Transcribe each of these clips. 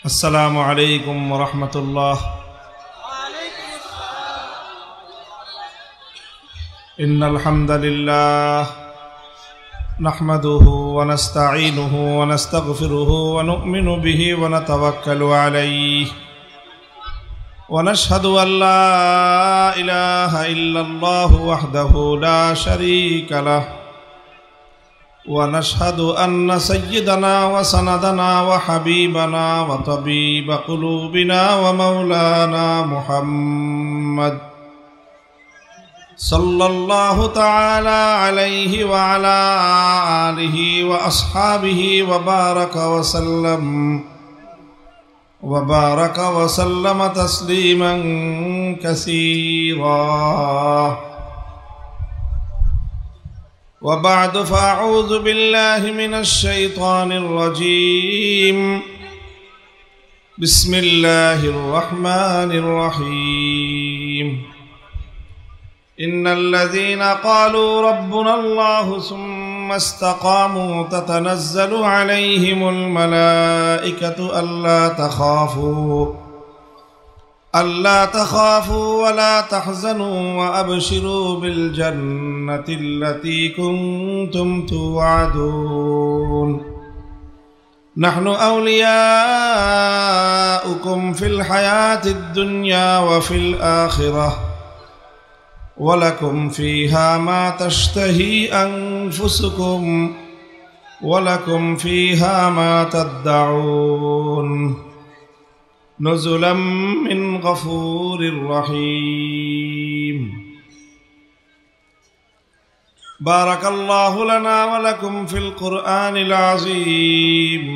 السلام عليكم ورحمة الله. إن الحمد لله نحمده ونستعينه ونستغفره ونؤمن به ونتوكل عليه ونشهد أن لا إله إلا الله وحده لا شريك له ونشهد أن سيدنا وسندنا وحبيبنا وطبيب قلوبنا ومولانا محمد صلى الله تعالى عليه وعلى آله وأصحابه وبارك وسلم تسليما كثيرا. وبعد فأعوذ بالله من الشيطان الرجيم. بسم الله الرحمن الرحيم. إن الذين قالوا ربنا الله ثم استقاموا تتنزل عليهم الملائكة ألا تخافوا ولا تحزنوا وأبشروا بالجنة التي كنتم توعدون نحن أولياؤكم في الحياة الدنيا وفي الآخرة ولكم فيها ما تشتهي أنفسكم ولكم فيها ما تدعون نزلا من غفور رحيم. بارك الله لنا ولكم في القرآن العظيم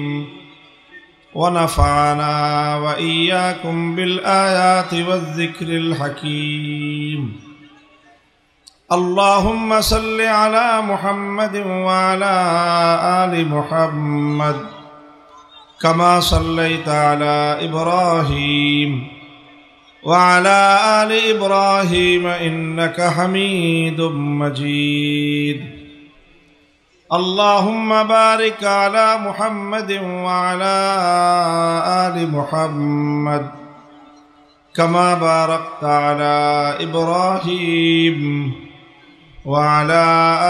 ونفعنا وإياكم بالآيات والذكر الحكيم. اللهم صل على محمد وعلى آل محمد كما صليت على إبراهيم وعلى آل إبراهيم إنك حميد مجيد. اللهم بارك على محمد وعلى آل محمد كما باركت على إبراهيم وعلى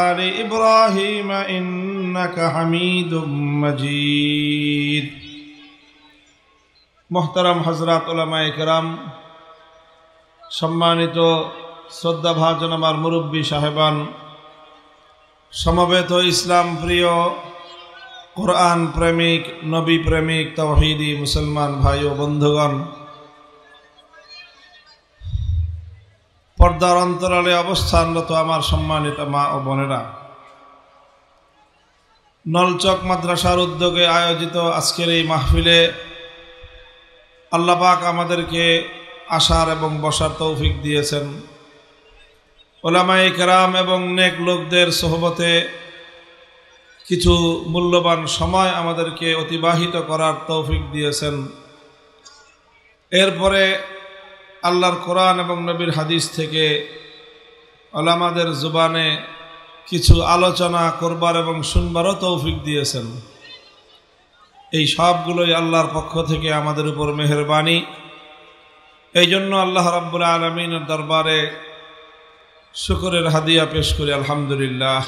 آل إبراهيم إنك حميد مجيد. محترم حضرات উলামায়ে কেরাম, সম্মানিত শ্রদ্ধাভাজন আমার মুরব্বী সাহেবান, সমবেত ইসলাম প্রিয়, কোরআন প্রেমিক, নবী প্রেমিক, তাওহীদি মুসলমান ভাই ও বন্ধুগণ, পর্দার অন্তরালে অবস্থানরত আমার সম্মানিত মা ও বোনেরা, নলচক মাদ্রাসার উদ্যোগে আয়োজিত আজকের এই মাহফিলে আল্লাহ পাক আমাদেরকে আসার এবং বসার তৌফিক দিয়েছেন। উলামায়ে কেরাম এবং নেক লোকদের সোহবতে কিছু মূল্যবান সময় আমাদেরকে অতিবাহিত করার তৌফিক দিয়েছেন। এরপরে আল্লাহর কোরআন এবং নবীর হাদিস থেকে উলামাদের জুবানে কিছু আলোচনা করবার এবং শুনবারও তৌফিক দিয়েছেন। এই সবগুলোই আল্লাহর পক্ষ থেকে আমাদের উপর মেহেরবানি। এই জন্য আল্লাহ রাব্বুল আলামিনের দরবারে শুকরের হাদিয়া পেশ করি, আলহামদুলিল্লাহ।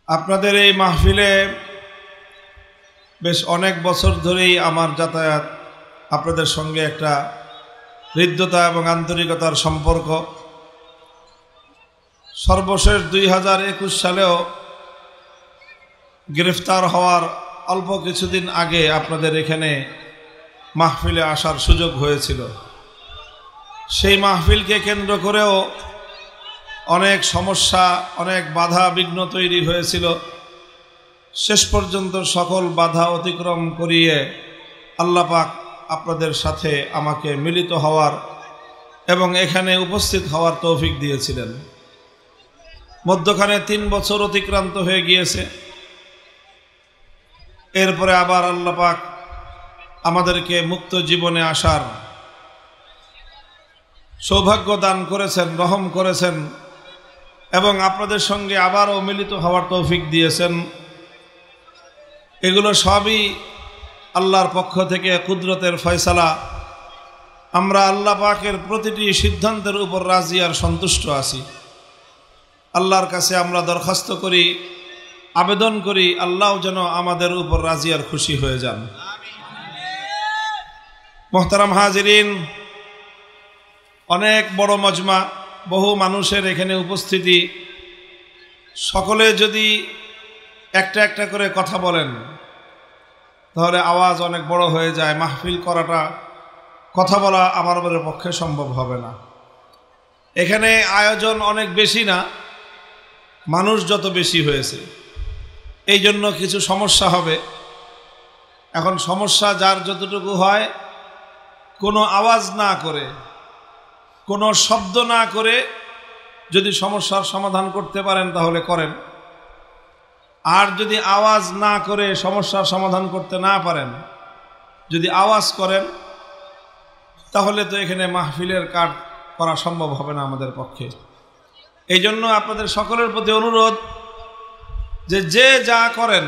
আপনাদের এই মাহফিলে বেশ অনেক বছর ধরেই আমার যাতায়াত, আপনাদের সঙ্গে একটা হৃদ্যতা এবং আন্তরিকতার সম্পর্ক। সর্বশেষ 2021 সালেও গ্রেফতার হওয়ার অল্প কিছুদিন আগে আপনাদের এখানে মাহফিলে আসার সুযোগ হয়েছিল। সেই মাহফিলকে কেন্দ্র করেও অনেক সমস্যা, অনেক বাধা বিঘ্ন তৈরি হয়েছিল। শেষ পর্যন্ত সকল বাধা অতিক্রম করিয়ে আল্লাহ পাক আপনাদের সাথে আমাকে মিলিত হওয়ার এবং এখানে উপস্থিত হওয়ার তৌফিক দিয়েছিলেন। মধ্যখানে 3 বছর অতিক্রান্ত হয়ে গিয়েছে। এরপরে আবার আল্লাহ পাক আমাদেরকে মুক্ত জীবনে আসার সৌভাগ্য দান করেছেন, রহম করেছেন এবং আপনাদের সঙ্গে আবারও মিলিত হওয়ার তৌফিক দিয়েছেন। এগুলো সবই আল্লাহর পক্ষ থেকে কুদরতের ফয়সালা। আমরা আল্লাহ পাকের প্রতিটি সিদ্ধান্তের উপর রাজি আর সন্তুষ্ট আছি। আল্লাহর কাছে আমরা দরখাস্ত করি, আবেদন করি, আল্লাহ যেন আমাদের উপর রাজি আর খুশি হয়ে যান। মোহতারাম হাজিরিন, অনেক বড় মজমা, বহু মানুষের এখানে উপস্থিতি। সকলে যদি একটা একটা করে কথা বলেন তাহলে আওয়াজ অনেক বড় হয়ে যায়। মাহফিল করাটা, কথা বলা আমাদের পক্ষে সম্ভব হবে না। এখানে আয়োজন অনেক বেশি না, মানুষ যত বেশি হয়েছে এই জন্য কিছু সমস্যা হবে। এখন সমস্যা যার যতটুকু হয়, কোনো আওয়াজ না করে, কোনো শব্দ না করে যদি সমস্যার সমাধান করতে পারেন তাহলে করেন। আর যদি আওয়াজ না করে সমস্যার সমাধান করতে না পারেন, যদি আওয়াজ করেন তাহলে তো এখানে মাহফিলের কাজ করা সম্ভব হবে না আমাদের পক্ষে। এই জন্য আপনাদের সকলের প্রতি অনুরোধ যে যে যা করেন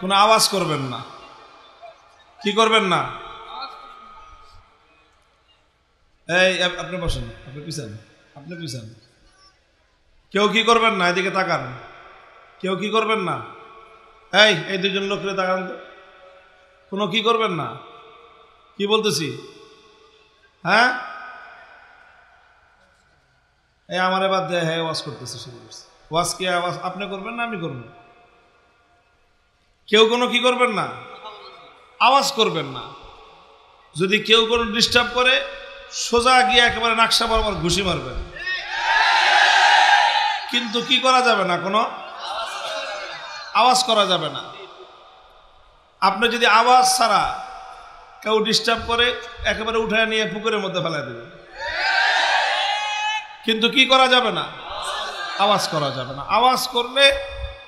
কোনো আওয়াজ করবেন না। কি করবেন না? এই আপনি বসেন, আপনি পিছান, আপনি পিছান। কেউ কি করবেন না, এদিকে তাকান। কেউ কি করবেন না? এই দুজন লোকরে তাকান তো। কোনো কি করবেন না? কি বলতেছি? হ্যাঁ, এই আমার এবার দেয়, হ্যাঁ ওয়াজ করতেছি, শুরু করছি। ওয়াজ কি আওয়াজ আপনি করবেন না আমি করব? কেউ কোনো কি করবেন না, আওয়াজ করবেন না। যদি কেউ কোনো ডিস্টার্ব করে সোজা গিয়ে একেবারে নাকশা বরাবর ঘুষি মারবেন, কিন্তু কি করা যাবে না, কোনো আওয়াজ করা যাবে না। আপনি যদি আওয়াজ ছাড়া কেউ ডিস্টার্ব করে একেবারে উঠায় নিয়ে পুকুরের মধ্যে ফেলাই দেবেন, কিন্তু কি করা যাবে না, আওয়াজ করা যাবে না। আওয়াজ করলে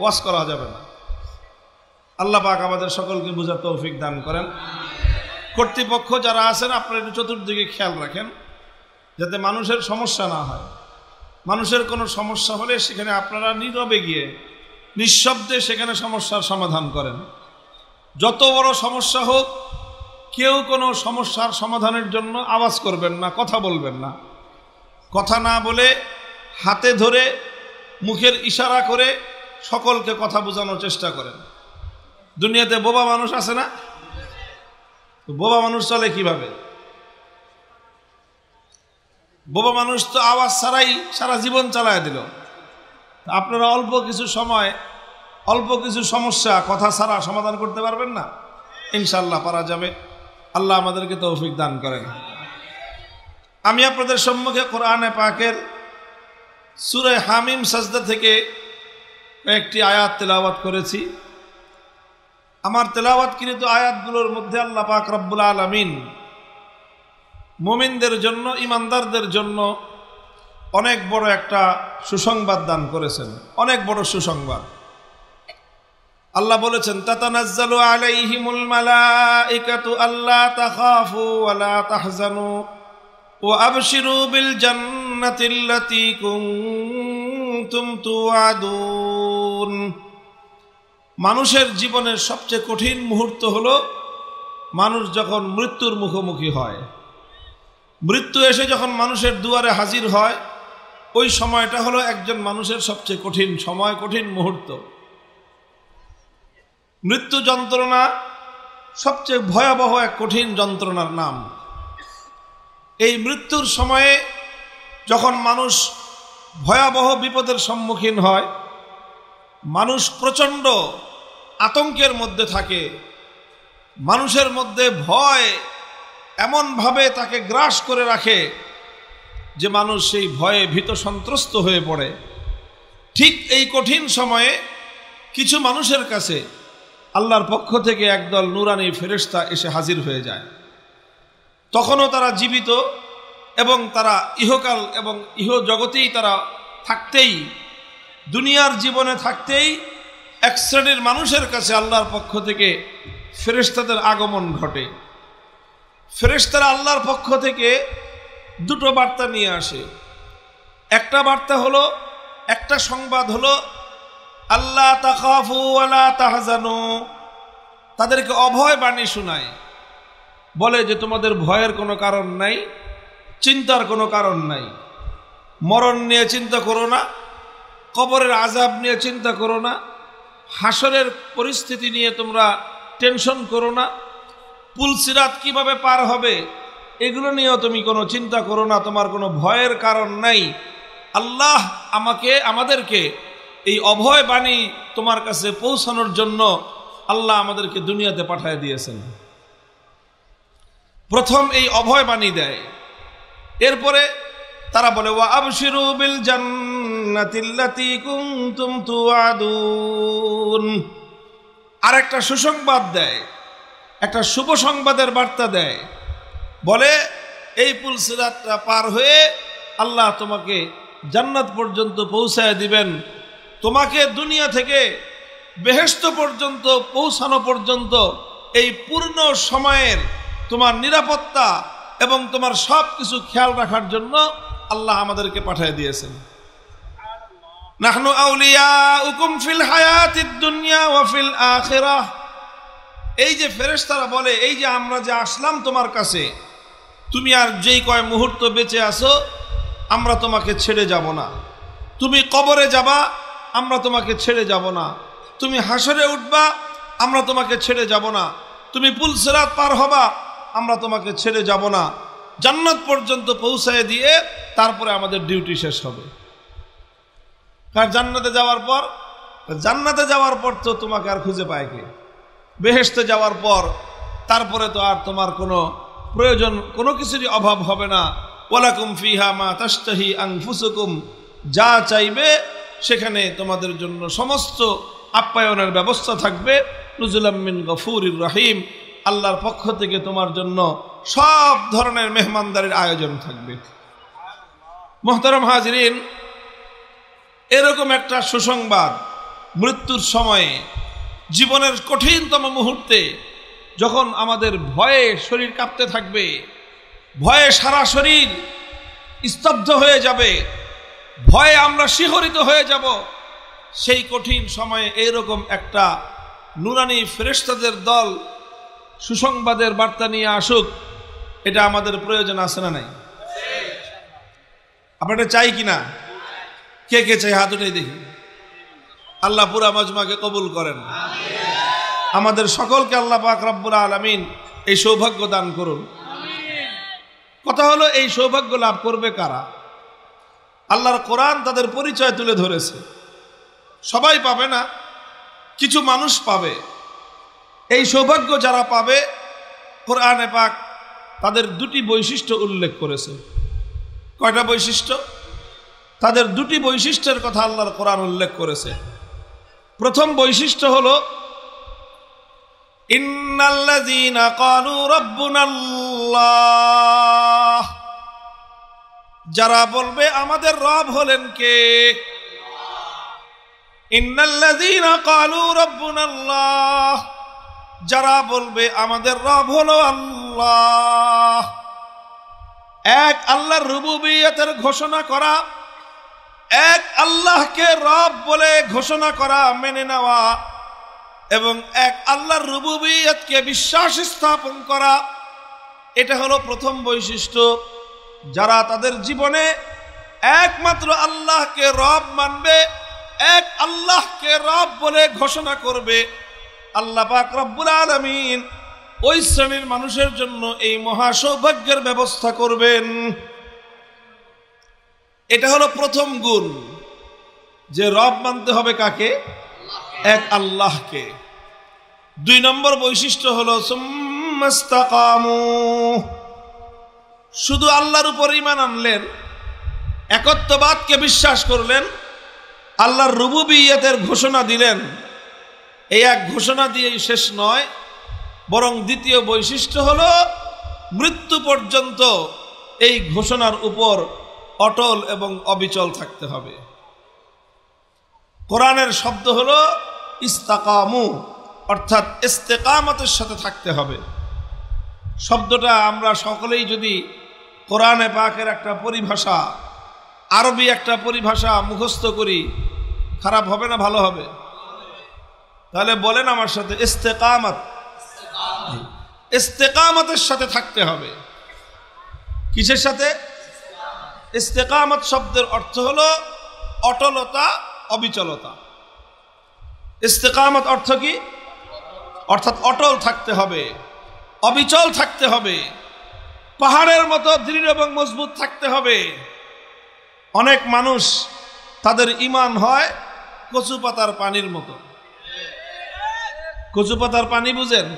ওয়াজ করা যাবে না। আল্লাহ পাক আমাদের সকলকে বুঝার তৌফিক দান করেন। কর্তৃপক্ষ যারা আছেন আপনারা একটু চতুর্দিকে খেয়াল রাখেন যাতে মানুষের সমস্যা না হয়। মানুষের কোনো সমস্যা হলে সেখানে আপনারা নীরবে গিয়ে নিঃশব্দে সেখানে সমস্যার সমাধান করেন। যত বড় সমস্যা হোক, কেউ কোনো সমস্যার সমাধানের জন্য আওয়াজ করবেন না, কথা বলবেন না। কথা না বলে হাতে ধরে মুখের ইশারা করে সকলকে কথা বোঝানোর চেষ্টা করেন। দুনিয়াতে বোবা মানুষ আছে না? বোবা মানুষ চলে কিভাবে? বোবা মানুষ তো আওয়াজ ছাড়াই সারা জীবন চালায় দিল। আপনারা অল্প কিছু সময়, অল্প কিছু সমস্যা কথা ছাড়া সমাধান করতে পারবেন না? ইনশাআল্লাহ পারা যাবে। আল্লাহ আমাদেরকে তৌফিক দান করেন। আমি আপনাদের সম্মুখে কোরআনে পাকের সূরা হামিম সাজদা থেকে একটি আয়াত তেলাওয়াত করেছি। আমার তেলাওয়াতকৃত আয়াতগুলোর মধ্যে আল্লাহ পাক রব্বুল আলামিন মুমিনদের জন্য, ইমানদারদের জন্য অনেক বড় একটা সুসংবাদ দান করেছেন, অনেক বড় সুসংবাদ। আল্লাহ বলেছেন, তাতানাজ্জালু আলাইহিমুল মালাইকাতু আল্লা তাখাফু ওয়া লা তাহজানু ওয়া আবশিরু বিল জান্নাতিল্লাতী কুনতুম তুআদুন। মানুষের জীবনের সবচেয়ে কঠিন মুহূর্ত হলো মানুষ যখন মৃত্যুর মুখোমুখি হয়। মৃত্যু এসে যখন মানুষের দুয়ারে হাজির হয়, ওই সময়টা হলো একজন মানুষের সবচেয়ে কঠিন সময়, কঠিন মুহূর্ত। মৃত্যু যন্ত্রণা সবচেয়ে ভয়াবহ এক কঠিন যন্ত্রণার নাম। এই মৃত্যুর সময়ে যখন মানুষ ভয়াবহ বিপদের সম্মুখীন হয়, মানুষ প্রচণ্ড আতঙ্কের মধ্যে থাকে, মানুষের মধ্যে ভয় এমনভাবে তাকে গ্রাস করে রাখে যে মানুষ সেই ভয়ে ভীত সন্ত্রস্ত হয়ে পড়ে। ঠিক এই কঠিন সময়ে কিছু মানুষের কাছে আল্লাহর পক্ষ থেকে একদল নূরানি ফেরেশতা এসে হাজির হয়ে যায়। তখনও তারা জীবিত এবং তারা ইহকাল এবং ইহ জগতেই তারা থাকতেই, দুনিয়ার জীবনে থাকতেই এক শ্রেণীর মানুষের কাছে আল্লাহর পক্ষ থেকে ফেরেশতাদের আগমন ঘটে। ফেরেশতারা আল্লাহর পক্ষ থেকে দুটো বার্তা নিয়ে আসে। একটা বার্তা হলো, একটা সংবাদ হলো, আল্লাহ তাখাফু ওয়া লা তাহজানু, তাদেরকে অভয় বাণী শোনায়, বলে যে তোমাদের ভয়ের কোনো কারণ নাই, চিন্তার কোনো কারণ নাই, মরণ নিয়ে চিন্তা করো না, কবরের আযাব নিয়ে চিন্তা করো না, হাসরের পরিস্থিতি নিয়ে তোমরা টেনশন করো না, পুলসিরাত কিভাবে পার হবে এগুলো নিয়েও তুমি কোনো চিন্তা করো না, তোমার কোনো ভয়ের কারণ নাই। আল্লাহ আমাদেরকে এই অভয় বাণী তোমার কাছে পৌঁছানোর জন্য আল্লাহ আমাদেরকে দুনিয়াতে পাঠিয়ে দিয়েছেন। প্রথম এই অভয় বাণী দেয়, এরপরে তারা বলে ওয়া আবশিরু বিল জান্নাতিল্লাতী কুনতুম তুআদুন। আরেকটা সুসংবাদ দেয়, একটা শুভ সংবাদের বার্তা দেয়, বলে এই পুলসিরাতটা পার হয়ে আল্লাহ তোমাকে জান্নাত পর্যন্ত পৌঁছায় দিবেন, তোমাকে দুনিয়া থেকে বেহেশত পর্যন্ত পৌঁছানো পর্যন্ত এই পূর্ণ সময়ের তোমার নিরাপত্তা এবং তোমার সব কিছু খেয়াল রাখার জন্য আল্লাহ আমাদেরকে পাঠিয়ে দিয়েছেন। নাহনু আউলিয়াউকুম ফিল হায়াতিদ দুনিয়া ওয়া ফিল আখিরাহ। এই যে ফেরেশতারা বলে, এই যে আমরা যে আসলাম তোমার কাছে, তুমি আর যেই কয় মুহূর্ত বেঁচে আছো আমরা তোমাকে ছেড়ে যাব না, তুমি কবরে যাবা আমরা তোমাকে ছেড়ে যাব না, তুমি হাসরে উঠবা আমরা তোমাকে ছেড়ে যাব না, তুমি পুলসিরাত পার হবা আমরা তোমাকে ছেড়ে যাব না, জান্নাত পর্যন্ত পৌঁছায় দিয়ে তারপরে আমাদের ডিউটি শেষ হবে। কারণ জান্নাতে যাওয়ার পর তো তোমাকে আর খুঁজে পায় কে? বেহেশতে যাওয়ার পর তারপরে তো আর তোমার কোনো প্রয়োজন, কোনো কিছুরই অভাব হবে না। ওয়ালাকুম ফিহা মা তাশতাহি আনফুসুকুম, যা চাইবে সেখানে তোমাদের জন্য সমস্ত আপ্যায়নের ব্যবস্থা থাকবে। নুজুলাম মিন গফুরির রহিম, আল্লাহর পক্ষ থেকে তোমার জন্য সব ধরনের মেহমানদারির আয়োজন থাকবে। মুহতারাম হাজিরিন, এরকম একটা সুসংবাদ মৃত্যুর সময়ে, জীবনের কঠিনতম মুহূর্তে, যখন আমাদের ভয়ে শরীর কাঁপতে থাকবে, ভয়ে সারা শরীর স্তব্ধ হয়ে যাবে, ভয়ে আমরা শিহরিত হয়ে যাব, সেই কঠিন সময়ে এইরকম একটা নুরানি ফেরেশতাদের দল সুসংবাদের বার্তা নিয়ে আসুক, এটা আমাদের প্রয়োজন আছে না নাই? আপনারা চাই কিনা? কে কে চাই হাত উঠাই দেখি। আল্লাহ পুরা মাজমাকে কবুল করেন, আমাদের সকলকে আল্লাহ পাক রব্বুল আলামিন এই সৌভাগ্য দান করুন। কথা হলো, এই সৌভাগ্য লাভ করবে কারা? আল্লাহর কোরআন তাদের পরিচয় তুলে ধরেছে। সবাই পাবে না, কিছু মানুষ পাবে। এই সৌভাগ্য যারা পাবে, কোরআনে পাক তাদের দুটি বৈশিষ্ট্য উল্লেখ করেছে। কয়টা বৈশিষ্ট্য? তাদের দুটি বৈশিষ্ট্যের কথা আল্লাহর কোরআন উল্লেখ করেছে। প্রথম বৈশিষ্ট্য হলো ইন্নাল্লাযীনা ক্বালু রাব্বুনাল্লাহ, যারা বলবে আমাদের রব হলেন কে। ইন্নাল্লাযীনা ক্বালু রাব্বুনাল্লাহ, যারা বলবে আমাদের রব হলো আল্লাহ। এক আল্লাহর রুবুবিয়তের ঘোষণা করা, এক আল্লাহকে রব বলে ঘোষণা করা, মেনে নেওয়া, এবং এক আল্লাহর রুবুবিয়তকে বিশ্বাস স্থাপন করা, এটা হলো প্রথম বৈশিষ্ট্য। যারা তাদের জীবনে একমাত্র আল্লাহকে রব মানবে, এক আল্লাহকে রব বলে ঘোষণা করবে, আল্লাহ পাক রব্বুল আলামিন ওই শ্রেণীর মানুষের জন্য এই মহা সৌভাগ্যের ব্যবস্থা করবেন। এটা হলো প্রথম গুণ, যে রব মানতে হবে কাকে? এক আল্লাহকে। দুই নম্বর বৈশিষ্ট্য হলো সুম্মাস্তাকামু, শুধু আল্লাহর উপর ঈমান আনলেন, একত্ববাদকে বিশ্বাস করলেন, আল্লাহর রুবুবিয়তের ঘোষণা দিলেন। এই এক ঘোষণা দিয়েই শেষ নয়, বরং দ্বিতীয় বৈশিষ্ট্য হলো মৃত্যু পর্যন্ত এই ঘোষণার উপর অটল এবং অবিচল থাকতে হবে। কোরআনের শব্দ হলো ইস্তাকামু, অর্থাৎ ইস্তেকামতের সাথে থাকতে হবে। শব্দটা আমরা সকলেই যদি কোরআনে পাকের একটা পরিভাষা, আরবি একটা পরিভাষা মুখস্থ করি, খারাপ হবে না ভালো হবে? তাহলে বলেন আমার সাথে, ইস্তেকামত ইস্তেকামতের সাথে থাকতে হবে। কিসের সাথে? ইস্তেকামত শব্দের অর্থ হলো অটলতা, অবিচলতা। ইস্তেকামত অর্থ কি? অর্থাৎ অটল থাকতে হবে, অবিচল থাকতে হবে, পাহাড়ের মতো দৃঢ় এবং মজবুত থাকতে হবে। অনেক মানুষ তাদের ঈমান হয় কচু পাতার পানির মতো। কচু পাতার পানি বুঝেন?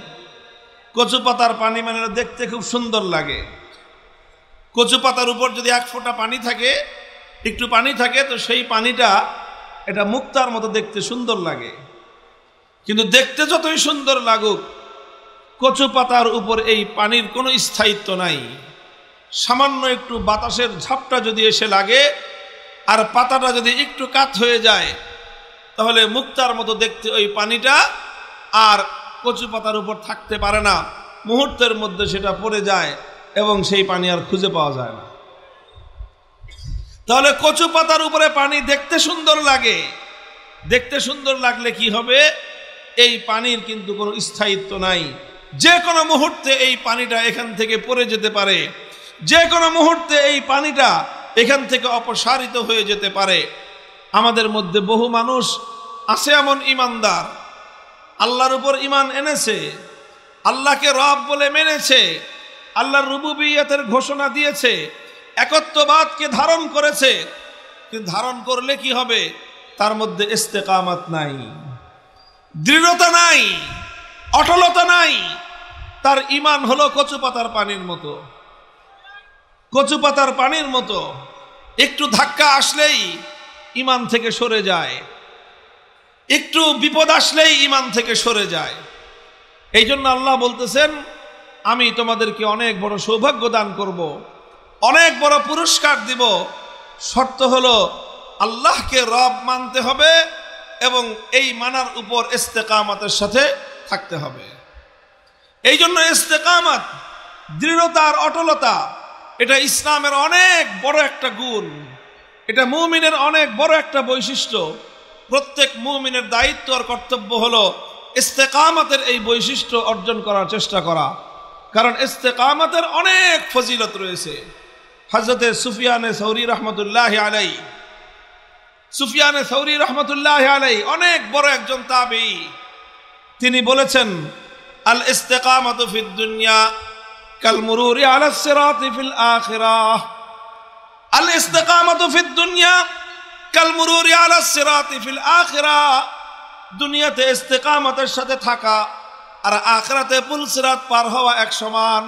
কচু পাতার পানি মানে দেখতে খুব সুন্দর লাগে। কচু পাতার উপর যদি এক ফোঁটা পানি থাকে, একটু পানি থাকে, তো সেই পানিটা এটা মুক্তার মতো দেখতে সুন্দর লাগে। কিন্তু দেখতে যতই সুন্দর লাগুক, কচু পাতার উপর এই পানির কোনো স্থায়িত্ব নাই। সামান্য একটু বাতাসের ঝাপটা যদি এসে লাগে আর পাতাটা যদি একটু কাত হয়ে যায়, তাহলে মুক্তার মতো দেখতে ওই পানিটা আর কচু পাতার উপর থাকতে পারে না। মুহূর্তের মধ্যে সেটা পড়ে যায় এবং সেই পানি আর খুঁজে পাওয়া যায় না। তাহলে কচু পাতার উপরে পানি দেখতে সুন্দর লাগে, দেখতে সুন্দর লাগলে কি হবে? এই পানির কিন্তু কোনো স্থায়িত্ব নাই। যে কোনো মুহূর্তে এই পানিটা এখান থেকে পড়ে যেতে পারে, যে কোনো মুহূর্তে এই পানিটা এখান থেকে অপসারিত হয়ে যেতে পারে। আমাদের মধ্যে বহু মানুষ আছে এমন ইমানদার, আল্লাহর উপর ইমান এনেছে, আল্লাহকে রব বলে মেনেছে, আল্লাহর রুবুবিয়তের ঘোষণা দিয়েছে, একত্ববাদকে ধারণ করেছে, কিন্তু ধারণ করলে কি হবে? তার মধ্যে ইস্তেকামত নাই, দৃঢ়তা নাই, অটলতা নাই। তার ইমান হলো কচু পাতার পানির মতো। কচু পাতার পানির মতো একটু ধাক্কা আসলেই ইমান থেকে সরে যায়, একটু বিপদ আসলেই ইমান থেকে সরে যায়। এই জন্য আল্লাহ বলতেছেন, আমি তোমাদেরকে অনেক বড় সৌভাগ্য দান করব, অনেক বড় পুরস্কার দিব। শর্ত হলো আল্লাহকে রব মানতে হবে এবং এই মানার উপর ইস্তেকামতের সাথে থাকতে হবে। এই জন্য ইস্তেকামত, দৃঢ়তা আর অটলতা, এটা ইসলামের অনেক বড় একটা গুণ, এটা মুমিনের অনেক বড় একটা বৈশিষ্ট্য। প্রত্যেক মুমিনের দায়িত্ব আর কর্তব্য হলো ইস্তেকামতের এই বৈশিষ্ট্য অর্জন করার চেষ্টা করা। কারণ ইস্তেকামতের অনেক ফজিলত রয়েছে। হযরতে সুফিয়ানে সৌরি রহমতুল্লাহ আলাই, সুফিয়ানে সৌরি রহমতুল্লাহ আলাই অনেক বড় একজন তাবেঈ। তিনি বলেছেন, আল ইস্তেকামাতু ফিদ দুনিয়া কাল মুরুরি আলাস সিরাতি ফিল আখিরাহ। আল ইস্তেকামাতু ফিদ দুনিয়া কাল মুরুরি আলাস সিরাতি ফিল আখিরাহ। দুনিয়াতে ইস্তেকামতের সাথে থাকা আর আখিরাতে পুল সিরাত পার হওয়া এক সমান।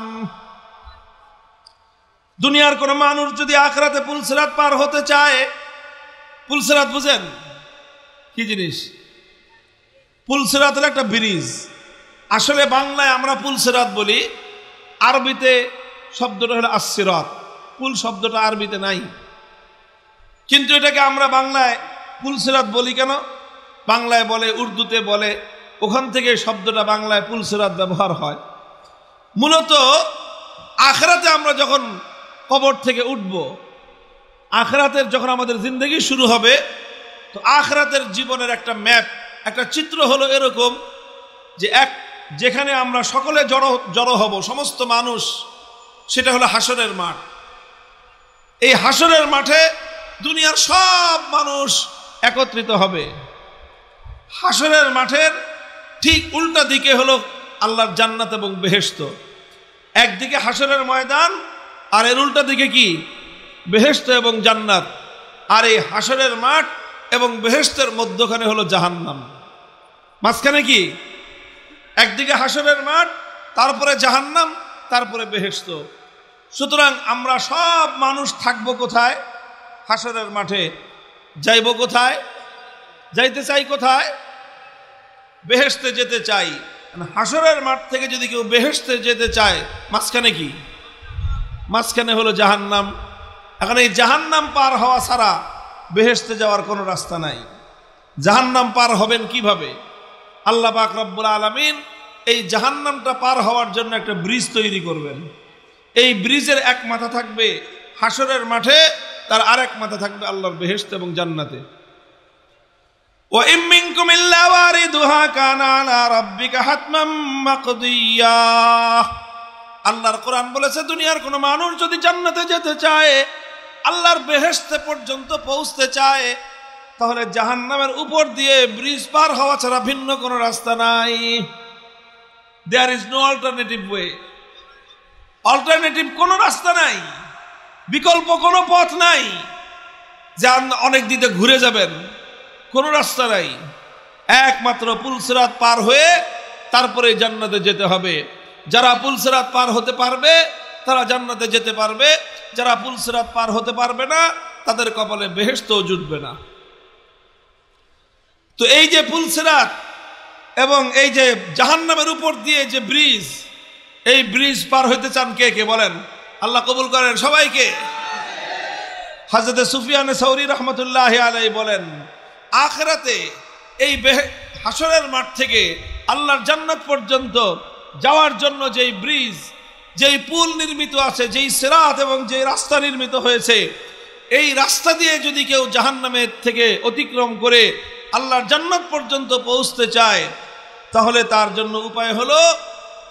দুনিয়ার কোন মানুষ যদি আখিরাতে পুল সিরাত পার হতে চায়, পুল সিরাত বুঝেন কি জিনিস? পুল সিরাত হলো একটা ব্রিজ। আসলে বাংলায় আমরা পুল সিরাত বলি, আরবিতে শব্দটা হলো আস-সিরাত। পুল শব্দটা আরবিতে নাই, কিন্তু এটাকে আমরা বাংলায় পুল সিরাত বলি কেন? বাংলায় বলে, উর্দুতে বলে, ওখান থেকে শব্দটা বাংলায় পুল সিরাত ব্যবহার হয়। মূলত আখিরাতে আমরা যখন কবর থেকে উঠব, আখিরাতের যখন আমাদের জিন্দেগি শুরু হবে, তো আখিরাতের জীবনের একটা ম্যাপ, একটা চিত্র হলো এরকম যে যেখানে আমরা সকলে জড়ো হব, সমস্ত মানুষ, সেটা হলো হাসরের মাঠ। এই হাসরের মাঠে দুনিয়ার সব মানুষ একত্রিত হবে। হাসরের মাঠের ঠিক উল্টা দিকে হলো আল্লাহর জান্নাত এবং বেহেশত। একদিকে হাসরের ময়দান, আর এর উল্টা দিকে কি? বেহেশত এবং জান্নাত। আর এই হাসরের মাঠ এবং বেহেশতের মধ্যখানে হলো জাহান্নাম। মাঝখানে কি? একদিকে হাসরের মাঠ, তারপরে জাহান্নাম, তারপরে বেহেশত। সুতরাং আমরা সব মানুষ থাকবো কোথায়? হাসরের মাঠে। যাইব কোথায়? যাইতে চাই কোথায়? বেহেশতে যেতে চাই। হাসরের মাঠ থেকে যদি কেউ বেহেশতে যেতে চায়, মাঝখানে কি? মাঝখানে হলো জাহান্নাম। এখন এই জাহান্নাম পার হওয়া ছাড়া বেহেশতে যাওয়ার কোনো রাস্তা নাই। জাহান্নাম পার হবেন কিভাবে? আল্লাহ পাক রব্বুল আলামিন এই জাহান্নামটা পার হওয়ার জন্য একটা ব্রিজ তৈরি করবেন। এই ব্রিজের এক মাথা থাকবে হাসরের মাঠে, তার আরেক মাথা থাকবে আল্লাহর বেহেশত এবং জান্নাতে। ওয়া ইম মিনকুম ইল্লা ওয়ারিদুহা কানা আলা রাব্বিকা হাতমান মাকদিয়া। আল্লাহর কোরআন বলেছে দুনিয়ার কোনো মানুষ যদি জান্নাতে যেতে চায়, আল্লাহর বেহেশতে পর্যন্ত পৌঁছতে চায়, তাহলে জাহান্নামের উপর দিয়ে ব্রিজ পার হওয়া ছাড়া ভিন্ন কোনো রাস্তা নাই। There is no alternative way. Alternative কোনো রাস্তা নাই, বিকল্প কোনো পথ নাই যে অনেক দিকে ঘুরে যাবেন, কোনো রাস্তা নাই। একমাত্র পুলসিরাত পার হয়ে তারপরে জান্নাতে যেতে হবে। যারা পুলসিরাত পার হতে পারবে তারা জান্নাতে যেতে পারবে, যারা পুলসিরাত পার হতে পারবে না তাদের কপালে বেহেশতও জুটবে না। তো এই যে পুলসিরাত এবং এই যে জাহান্নামের উপর দিয়ে যে ব্রিজ, এই ব্রিজ পার হইতে চান কে কে বলেন? আল্লাহ কবুল করেন সবাইকে। হযরত সুফিয়ান সাউরি রাহমাতুল্লাহি আলাইহি বলেন, আখিরাতে এই হাসরের মাঠ থেকে আল্লাহর জান্নাত পর্যন্ত যাওয়ার জন্য যেই ব্রিজ, যেই পুল নির্মিত আছে, যেই সিরাত এবং যেই রাস্তা নির্মিত হয়েছে, এই রাস্তা দিয়ে যদি কেউ জাহান্নামের থেকে অতিক্রম করে আল্লাহর জান্নাত পর্যন্ত পৌঁছতে চায়, তাহলে তার জন্য উপায় হলো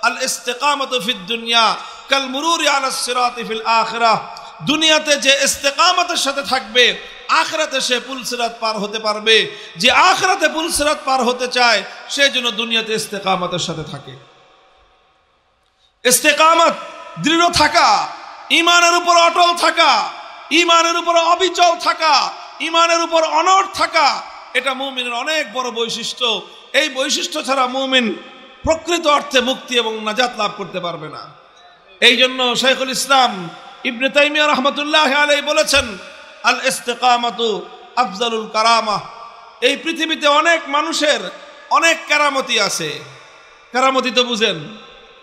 আল ইস্তিকামাতু ফিদ দুনিয়া কাল মুরুরি আলাস সিরাতি ফিল আখিরাহ। দুনিয়াতে যে ইস্তিকামতের সাথে থাকবে, আখিরাতে সে পুলসিরাত পার হতে পারবে। যে আখিরাতে পুলসিরাত পার হতে চায় সে যেন দুনিয়াতে ইস্তিকামতের সাথে থাকে। ইস্তিকামত দৃঢ় থাকা, ঈমানের উপর অটল থাকা, ঈমানের উপর অবিচল থাকা, ঈমানের উপর অনড় থাকা, এটা মুমিনের অনেক বড় বৈশিষ্ট্য। এই বৈশিষ্ট্য ছাড়া মুমিন প্রকৃত অর্থে মুক্তি এবং নাজাত লাভ করতে পারবে না। এই জন্য শাইখুল ইসলাম ইবনে তাইমিয়া রাহমাতুল্লাহি আলাইহি বলেছেন, আল ইস্তিকামাতু আফজালুল কারামাহ। এই পৃথিবীতে অনেক মানুষের অনেক কারামতি আছে। কারামতি তো বুঝেন,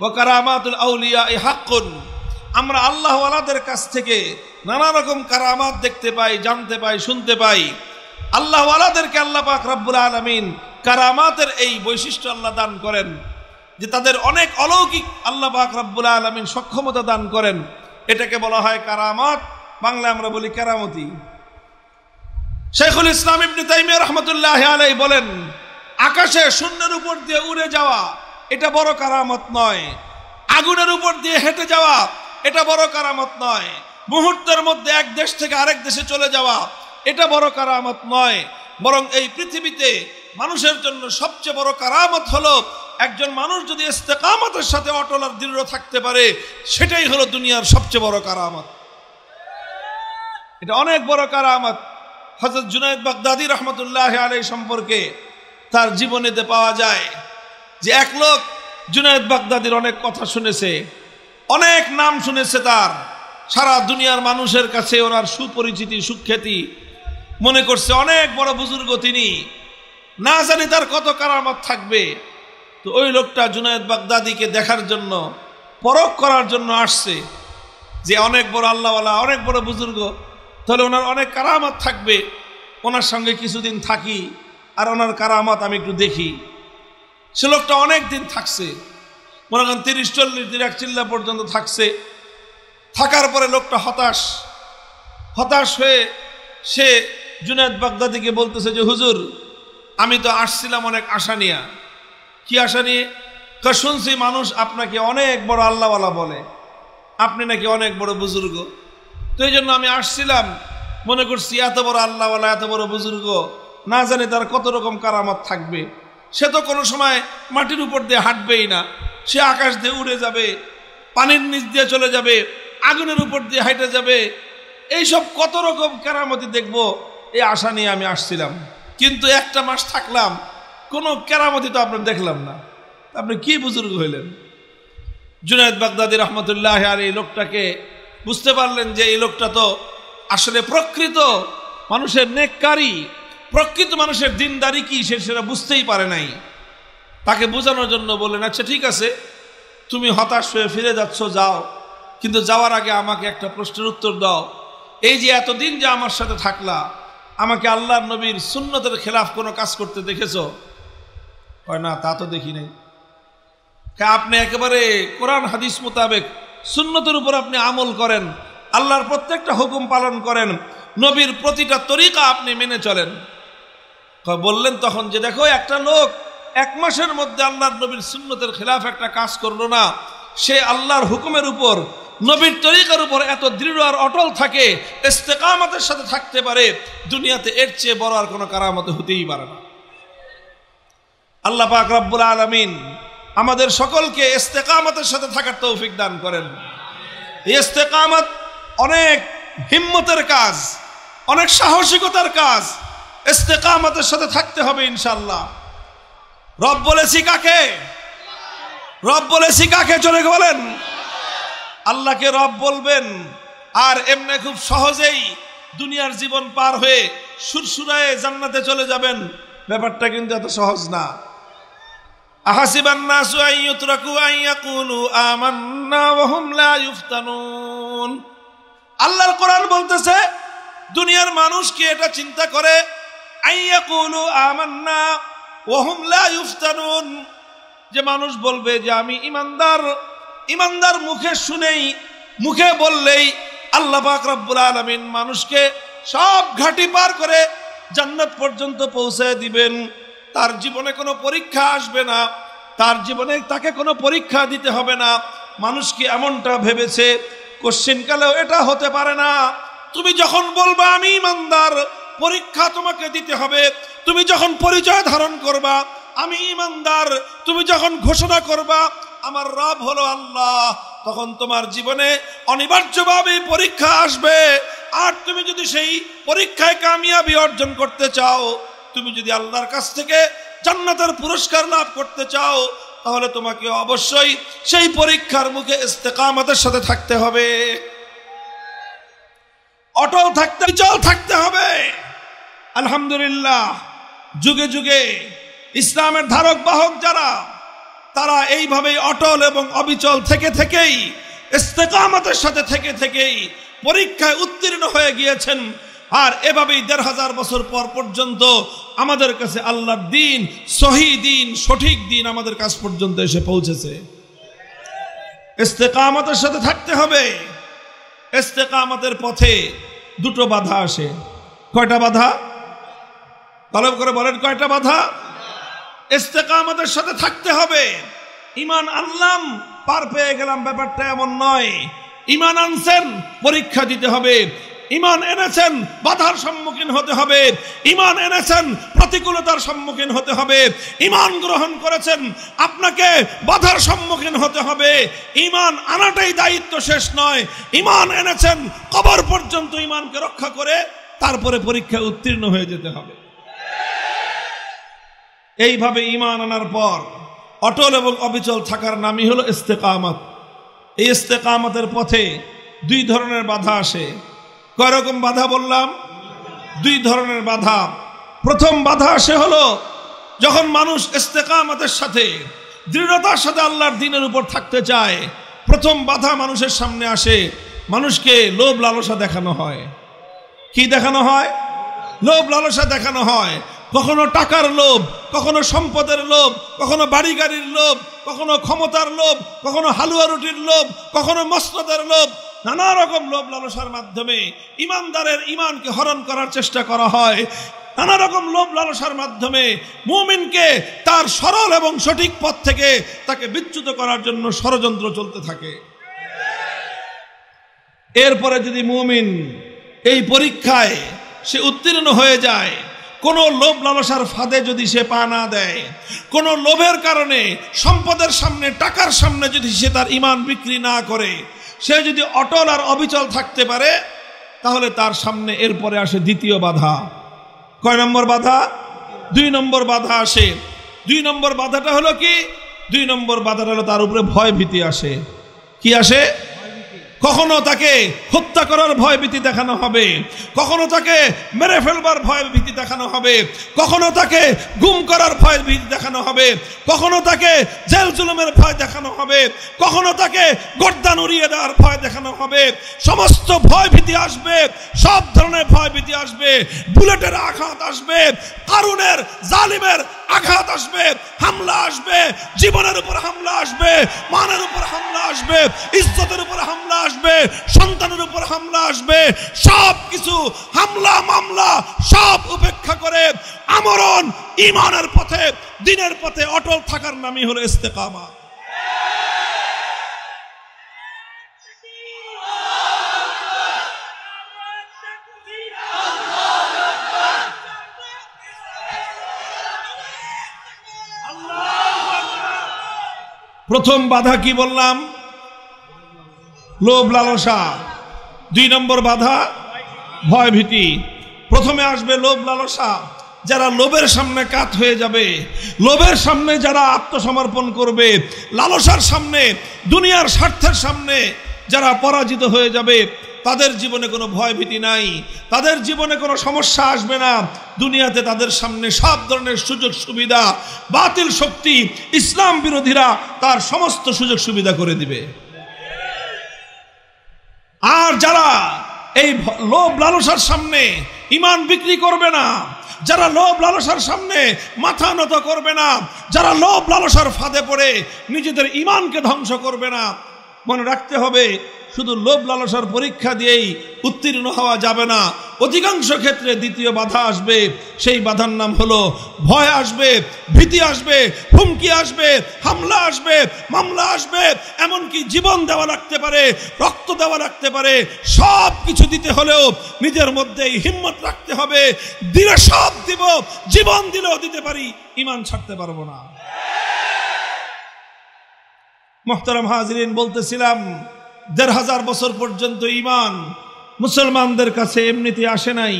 ওয়া কারামাতুল আউলিয়া হাক্কুন। আমরা আল্লাহ ওয়ালাদের কাছ থেকে নানা রকম কারামাত দেখতে পাই, জানতে পাই, শুনতে পাই। আল্লাহ ওয়ালাদেরকে আল্লাহ পাক রব্বুল আলামিন কারামাতের এই বৈশিষ্ট্য আল্লাহ দান করেন যে তাদের অনেক অলৌকিক আল্লাহ পাক রব্বুল আলামিন সক্ষমতা দান করেন। এটাকে বলা হয় কারামাত, বাংলায় আমরা বলি কেরামতি। শাইখুল ইসলাম ইবনে তাইমিয়া রাহমাতুল্লাহি আলাইহি বলেন, আকাশে শূন্যের উপর দিয়ে উড়ে যাওয়া এটা বড় কারামত নয়, আগুনের উপর দিয়ে হেঁটে যাওয়া এটা বড় কারামত নয়, মুহূর্তের মধ্যে এক দেশ থেকে আরেক দেশে চলে যাওয়া এটা বড় কারামত নয়। বরং এই পৃথিবীতে মানুষের জন্য সবচেয়ে বড় কারামত হলো একজন মানুষ যদি ইস্তিকামতের সাথে অটল আর দৃঢ় থাকতে পারে, সেটাই হলো দুনিয়ার সবচেয়ে বড় কারামত। এটা অনেক বড় কারামত। হযরত জুনায়েদ বাগদাদী রাহমাতুল্লাহি আলাইহি সম্পর্কে তার জীবনীতে পাওয়া যায় যে এক লোক জুনায়েদ বাগদাদীর অনেক কথা শুনেছে, অনেক নাম শুনেছে তার, সারা দুনিয়ার মানুষের কাছে ওনার সুপরিচিতি, সুখ্যাতি, মনে করছে অনেক বড় বুজুর্গ তিনি, না জানি তার কত কারামত থাকবে। তো ওই লোকটা জুনায়েদ বাগদাদীকে দেখার জন্য, পরখ করার জন্য আসছে যে অনেক বড় আল্লাহওয়ালা, অনেক বড় বুজুর্গ, তাহলে ওনার অনেক কারামত থাকবে, ওনার সঙ্গে কিছুদিন থাকি আর ওনার কারামত আমি একটু দেখি। সে লোকটা অনেক দিন থাকছে, মনে করেন 30-40 দিন, এক চিল্লা পর্যন্ত থাকছে। থাকার পরে লোকটা হতাশ হয়ে সে জুনায়েদ বাগদাদীকে বলতেছে যে হুজুর, আমি তো আসছিলাম অনেক আশা নিয়ে। কি আশা নিয়ে? শুনছি মানুষ আপনাকে অনেক বড় আল্লাহওয়ালা বলে, আপনি নাকি অনেক বড় বুজুর্গ। তো এই জন্য আমি আসছিলাম, মনে করছি এত বড় আল্লাহওয়ালা, এত বড় বুজুর্গ, না জানি তার কত রকম কারামত থাকবে। সে তো কোনো সময় মাটির উপর দিয়ে হাঁটবেই না, সে আকাশ দিয়ে উড়ে যাবে, পানির নিচ দিয়ে চলে যাবে, আগুনের উপর দিয়ে হাঁটে যাবে, এইসব কত রকম কেরামতি দেখব, এই আশা নিয়ে আমি আসছিলাম। কিন্তু একটা মাস থাকলাম, কোনো কেরামতি তো আপনার দেখলাম না, আপনি কি বুজুর্গ হইলেন? জুনায়েদ বাগদাদী রাহমাতুল্লাহি আলাইহি লোকটাকে বুঝতে পারলেন যে এই লোকটা তো আসলে প্রকৃত মানুষের নেককারী, প্রকৃত মানুষের দিনদারি কি সেটা বুঝতেই পারে নাই। তাকে বোঝানোর জন্য বললেন, আচ্ছা ঠিক আছে, তুমি হতাশ হয়ে ফিরে যাচ্ছ, যাও, কিন্তু যাওয়ার আগে আমাকে একটা প্রশ্নের উত্তর দাও। এই যে এতদিন যে আমার সাথে থাকলা, আমাকে আল্লাহর নবীর সুন্নতের খেলাফ কোনো কাজ করতে দেখেছো? কয় না, তা তো দেখি নাই। আপনি একেবারে কোরআন হাদিস মোতাবেক সুন্নতের উপর আপনি আমল করেন, আল্লাহর প্রত্যেকটা হুকুম পালন করেন, নবীর প্রতিটা তরিকা আপনি মেনে চলেন। বললেন তখন যে দেখো একটা লোক 1 মাসের মধ্যে আল্লাহর নবীর সুন্নতের খেলাফ একটা কাজ করলো না, সে আল্লাহর হুকুমের উপর নবীর তরিকার উপর এত দৃঢ় আর অটল থাকে, ইস্তেকামতের সাথে থাকতে পারে, দুনিয়াতে এর চেয়ে বড় আর কোনো কারামত হতেই পারে না। আল্লাহ পাক রব্বুল আলামিন আমাদের সকলকে ইস্তেকামতের সাথে থাকার তৌফিক দান করেন। এই ইস্তেকামত অনেক হিম্মতের কাজ, অনেক সাহসিকতার কাজ। ইস্তেকামতের সাথে থাকতে হবে ইনশাআল্লাহ। রব বলেছি কাকে? রব বলেছি কাকে? জোরে বলেন। আল্লাহকে রব বলবেন আর এমনি খুব সহজেই দুনিয়ার জীবন পার হয়ে সুরসুরায়ে জান্নাতে চলে যাবেন, ব্যাপারটা কিন্তু এত সহজ না। আহাসিবান নাসু আন ইউতরাকু আন ইয়াকুলু আমান্না ওয়া হুম লা ইফতানুন। আল্লাহর কোরআন বলতেছে দুনিয়ার মানুষ কি এটা চিন্তা করে আন ইয়াকুলু আমান্না ওয়া হুম লা ইফতানুন, যে মানুষ বলবে যে আমি ঈমানদার, ঈমানদার মুখে শুনেই, মুখে বললেই আল্লাহ পাক রব্বুল আলামিন মানুষকে সব ঘাটি পার করে জান্নাত পর্যন্ত পৌঁছে দিবেন। তার জীবনে কোনো পরীক্ষা আসবে না, তার জীবনে তাকে কোনো পরীক্ষা দিতে হবে না। মানুষ কি এমনটা ভেবেছে? কোশ্চেনকালেও এটা হতে পারে না। তুমি যখন বলবা আমি ঈমানদার, পরীক্ষা তোমাকে দিতে হবে। তুমি যখন পরিচয় ধারণ করবা আমি ঈমানদার, তুমি যখন ঘোষণা করবা আমার রব হলো আল্লাহ, তখন তোমার জীবনে অনিবার্যভাবে পরীক্ষা আসবে। আর তুমি যদি সেই পরীক্ষায় কামিয়াবি অর্জন করতে চাও, তুমি যদি আল্লাহর কাছ থেকে জান্নাতের পুরস্কার লাভ করতে চাও, তাহলে তোমাকে অবশ্যই সেই পরীক্ষার মুখে ইস্তেকামতের সাথে থাকতে হবে, অটল থাকতে, চল থাকতে হবে। আলহামদুলিল্লাহ, যুগে যুগে ইসলামের ধারক বাহক যারা, তারা এইভাবেই অটল এবং অবিচল থেকে থেকেই, ইস্তেকামতের সাথে থেকে থেকেই পরীক্ষায় উত্তীর্ণ হয়ে গিয়েছেন। আর এভাবেই 1500 বছর পর পর্যন্ত আমাদের কাছে আল্লাহর দিন, সহি দিন, সঠিক দিন আমাদের কাছ পর্যন্ত এসে পৌঁছেছে। ইস্তেকামতের সাথে থাকতে হবে। ইস্তেকামতের পথে দুটো বাধা আসে। কয়টা বাধা? তলব করে বলেন, কয়টা বাধা? ইস্তেকামতের সাথে থাকতে হবে। ঈমান আনলাম, পার পেয়ে গেলাম, ব্যাপারটা এমন নয়। ঈমান আনছেন, পরীক্ষা দিতে হবে। ঈমান এনেছেন, বাধার সম্মুখীন হতে হবে। ঈমান এনেছেন, প্রতিকূলতার সম্মুখীন হতে হবে। ঈমান গ্রহণ করেছেন, আপনাকে বাধার সম্মুখীন হতে হবে। ঈমান আনাটাই দায়িত্ব, শেষ নয়। ঈমান এনেছেন, কবর পর্যন্ত ঈমানকে রক্ষা করে তারপরে পরীক্ষায় উত্তীর্ণ হয়ে যেতে হবে। এইভাবে ঈমান আনার পর অটল এবং অবিচল থাকার নামই হলো ইস্তেকামত। এই ইস্তেকামতের পথে 2 ধরনের বাধা আসে। কয় রকম বাধা বললাম? 2 ধরনের বাধা। প্রথম বাধা আসে হলো যখন মানুষ ইস্তেকামতের সাথে, দৃঢ়তার সাথে আল্লাহর দ্বীনের উপর থাকতে চায়। প্রথম বাধা মানুষের সামনে আসে, মানুষকে লোভ লালসা দেখানো হয়। কি দেখানো হয়? লোভ লালসা দেখানো হয়। কখনো টাকার লোভ, কখনো সম্পদের লোভ, কখনো বাড়ি গাড়ির লোভ, কখনো ক্ষমতার লোভ, কখনো হালুয়া রুটির লোভ, কখনো মসনদের লোভ। নানা রকম লোভ লালসার মাধ্যমে ঈমানদারের ঈমানকে হরণ করার চেষ্টা করা হয়। নানা রকম লোভ লালসার মাধ্যমে মুমিনকে তার সরল এবং সঠিক পথ থেকে তাকে বিচ্যুত করার জন্য ষড়যন্ত্র চলতে থাকে। এরপরে যদি মুমিন এই পরীক্ষায় সে উত্তীর্ণ হয়ে যায়, কোনো লোভ লালসার ফাঁদে যদি সে পা না দেয়, কোনো লোভের কারণে সম্পদের সামনে, টাকার সামনে যদি সে তার ঈমান বিক্রি না করে, সে যদি অটল আর অবিচল থাকতে পারে, তাহলে তার সামনে এরপরে আসে দ্বিতীয় বাধা। কয় নম্বর বাধা? 2 নম্বর বাধা আসে। 2 নম্বর বাধাটা হলো কি? 2 নম্বর বাধাটা হলো তার উপরে ভয় ভীতি আসে। কি আসে? কখনো তাকে হত্যা করার ভয় ভীতি দেখানো হবে, কখনো তাকে মেরে ফেলবার ভয় ভীতি দেখানো হবে, কখনো তাকে গুম করার ভয় ভীতি দেখানো হবে, কখনো তাকে জেল জুলুমের ভয় দেখানো হবে, কখনো তাকে গর্দান উড়িয়ে দেওয়ার ভয় দেখানো হবে। সমস্ত ভয় ভীতি আসবে, সব ধরনের ভয় ভীতি আসবে। বুলেটের আঘাত আসবে, কারুনের, জালিমের আঘাত আসবে, হামলা আসবে, জীবনের উপর হামলা আসবে, মানের উপর হামলা আসবে, ইজ্জতের উপর হামলা আসবে, সন্তানের উপর হামলা আসবে, সব কিছু হামলা মামলা সব উপেক্ষা করে আমরণ ঈমানের পথে, দ্বীনের পথে অটল থাকার নামই হলো ইস্তেকামাত। প্রথম বাধা কি বললাম? লোভ লালসা। 2 নম্বর বাধা ভয় ভীতি। প্রথমে আসবে লোভ লালসা। যারা লোভের সামনে কাত হয়ে যাবে, লোভের সামনে যারা আত্মসমর্পণ করবে, লালসার সামনে, দুনিয়ার স্বার্থের সামনে যারা পরাজিত হয়ে যাবে, তাদের জীবনে কোনো ভয় ভীতি নাই, তাদের জীবনে কোনো সমস্যা আসবে না। দুনিয়াতে তাদের সামনে সব ধরনের সুযোগ সুবিধা, বাতিল শক্তি, ইসলাম বিরোধীরা তার সমস্ত সুযোগ সুবিধা করে দিবে। আর যারা এই লোভ লালসার সামনে ঈমান বিক্রি করবে না, যারা লোভ লালসার সামনে মাথা নত করবে না, যারা লোভ লালসার ফাঁদে পড়ে নিজেদের ঈমানকে ধ্বংস করবে না, মনে রাখতে হবে শুধু লোভ লালসার পরীক্ষা দিয়েই উত্তীর্ণ হওয়া যাবে না। অধিকাংশ ক্ষেত্রে দ্বিতীয় বাধা আসবে, সেই বাধার নাম হলো ভয় আসবে, ভীতি আসবে, হুমকি আসবে, হামলা আসবে, মামলা আসবে, এমনকি জীবন দেওয়া লাগতে পারে, রক্ত দেওয়া লাগতে পারে। সব কিছু দিতে হলেও নিজের মধ্যেই হিম্মত রাখতে হবে, দিলে সব দিব, জীবন দিলেও দিতে পারি, ঈমান ছাড়তে পারবো না। মুহতারাম হাজিরিন, বলতেছিলাম ১৫০০ বছর পর্যন্ত ঈমান মুসলমানদের কাছে এমনিতে আসে নাই।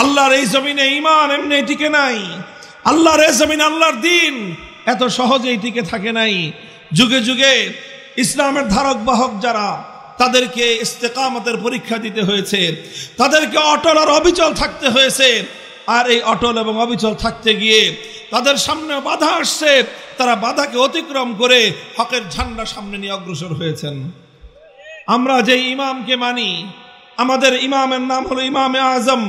আল্লাহর এই জমিনে ঈমান এমনি টিকে নাই। আল্লাহর এই জমিনে আল্লাহর দ্বীন এত সহজেই টিকে থাকে নাই। যুগে যুগে ইসলামের ধারক বাহক যারা, তাদেরকে ইস্তেকামতের পরীক্ষা দিতে হয়েছে, তাদেরকে অটল আর অবিচল থাকতে হয়েছে। আর এই অটল এবং অবিচল থাকতে গিয়ে তাদের সামনে বাধা আসছে, তারা বাধাকে অতিক্রম করে হকের ঝান্ডা সামনে নিয়ে অগ্রসর হয়েছেন। আমরা যে ইমামকে মানি, আমাদের ইমামের নাম হলো ইমামে আজম,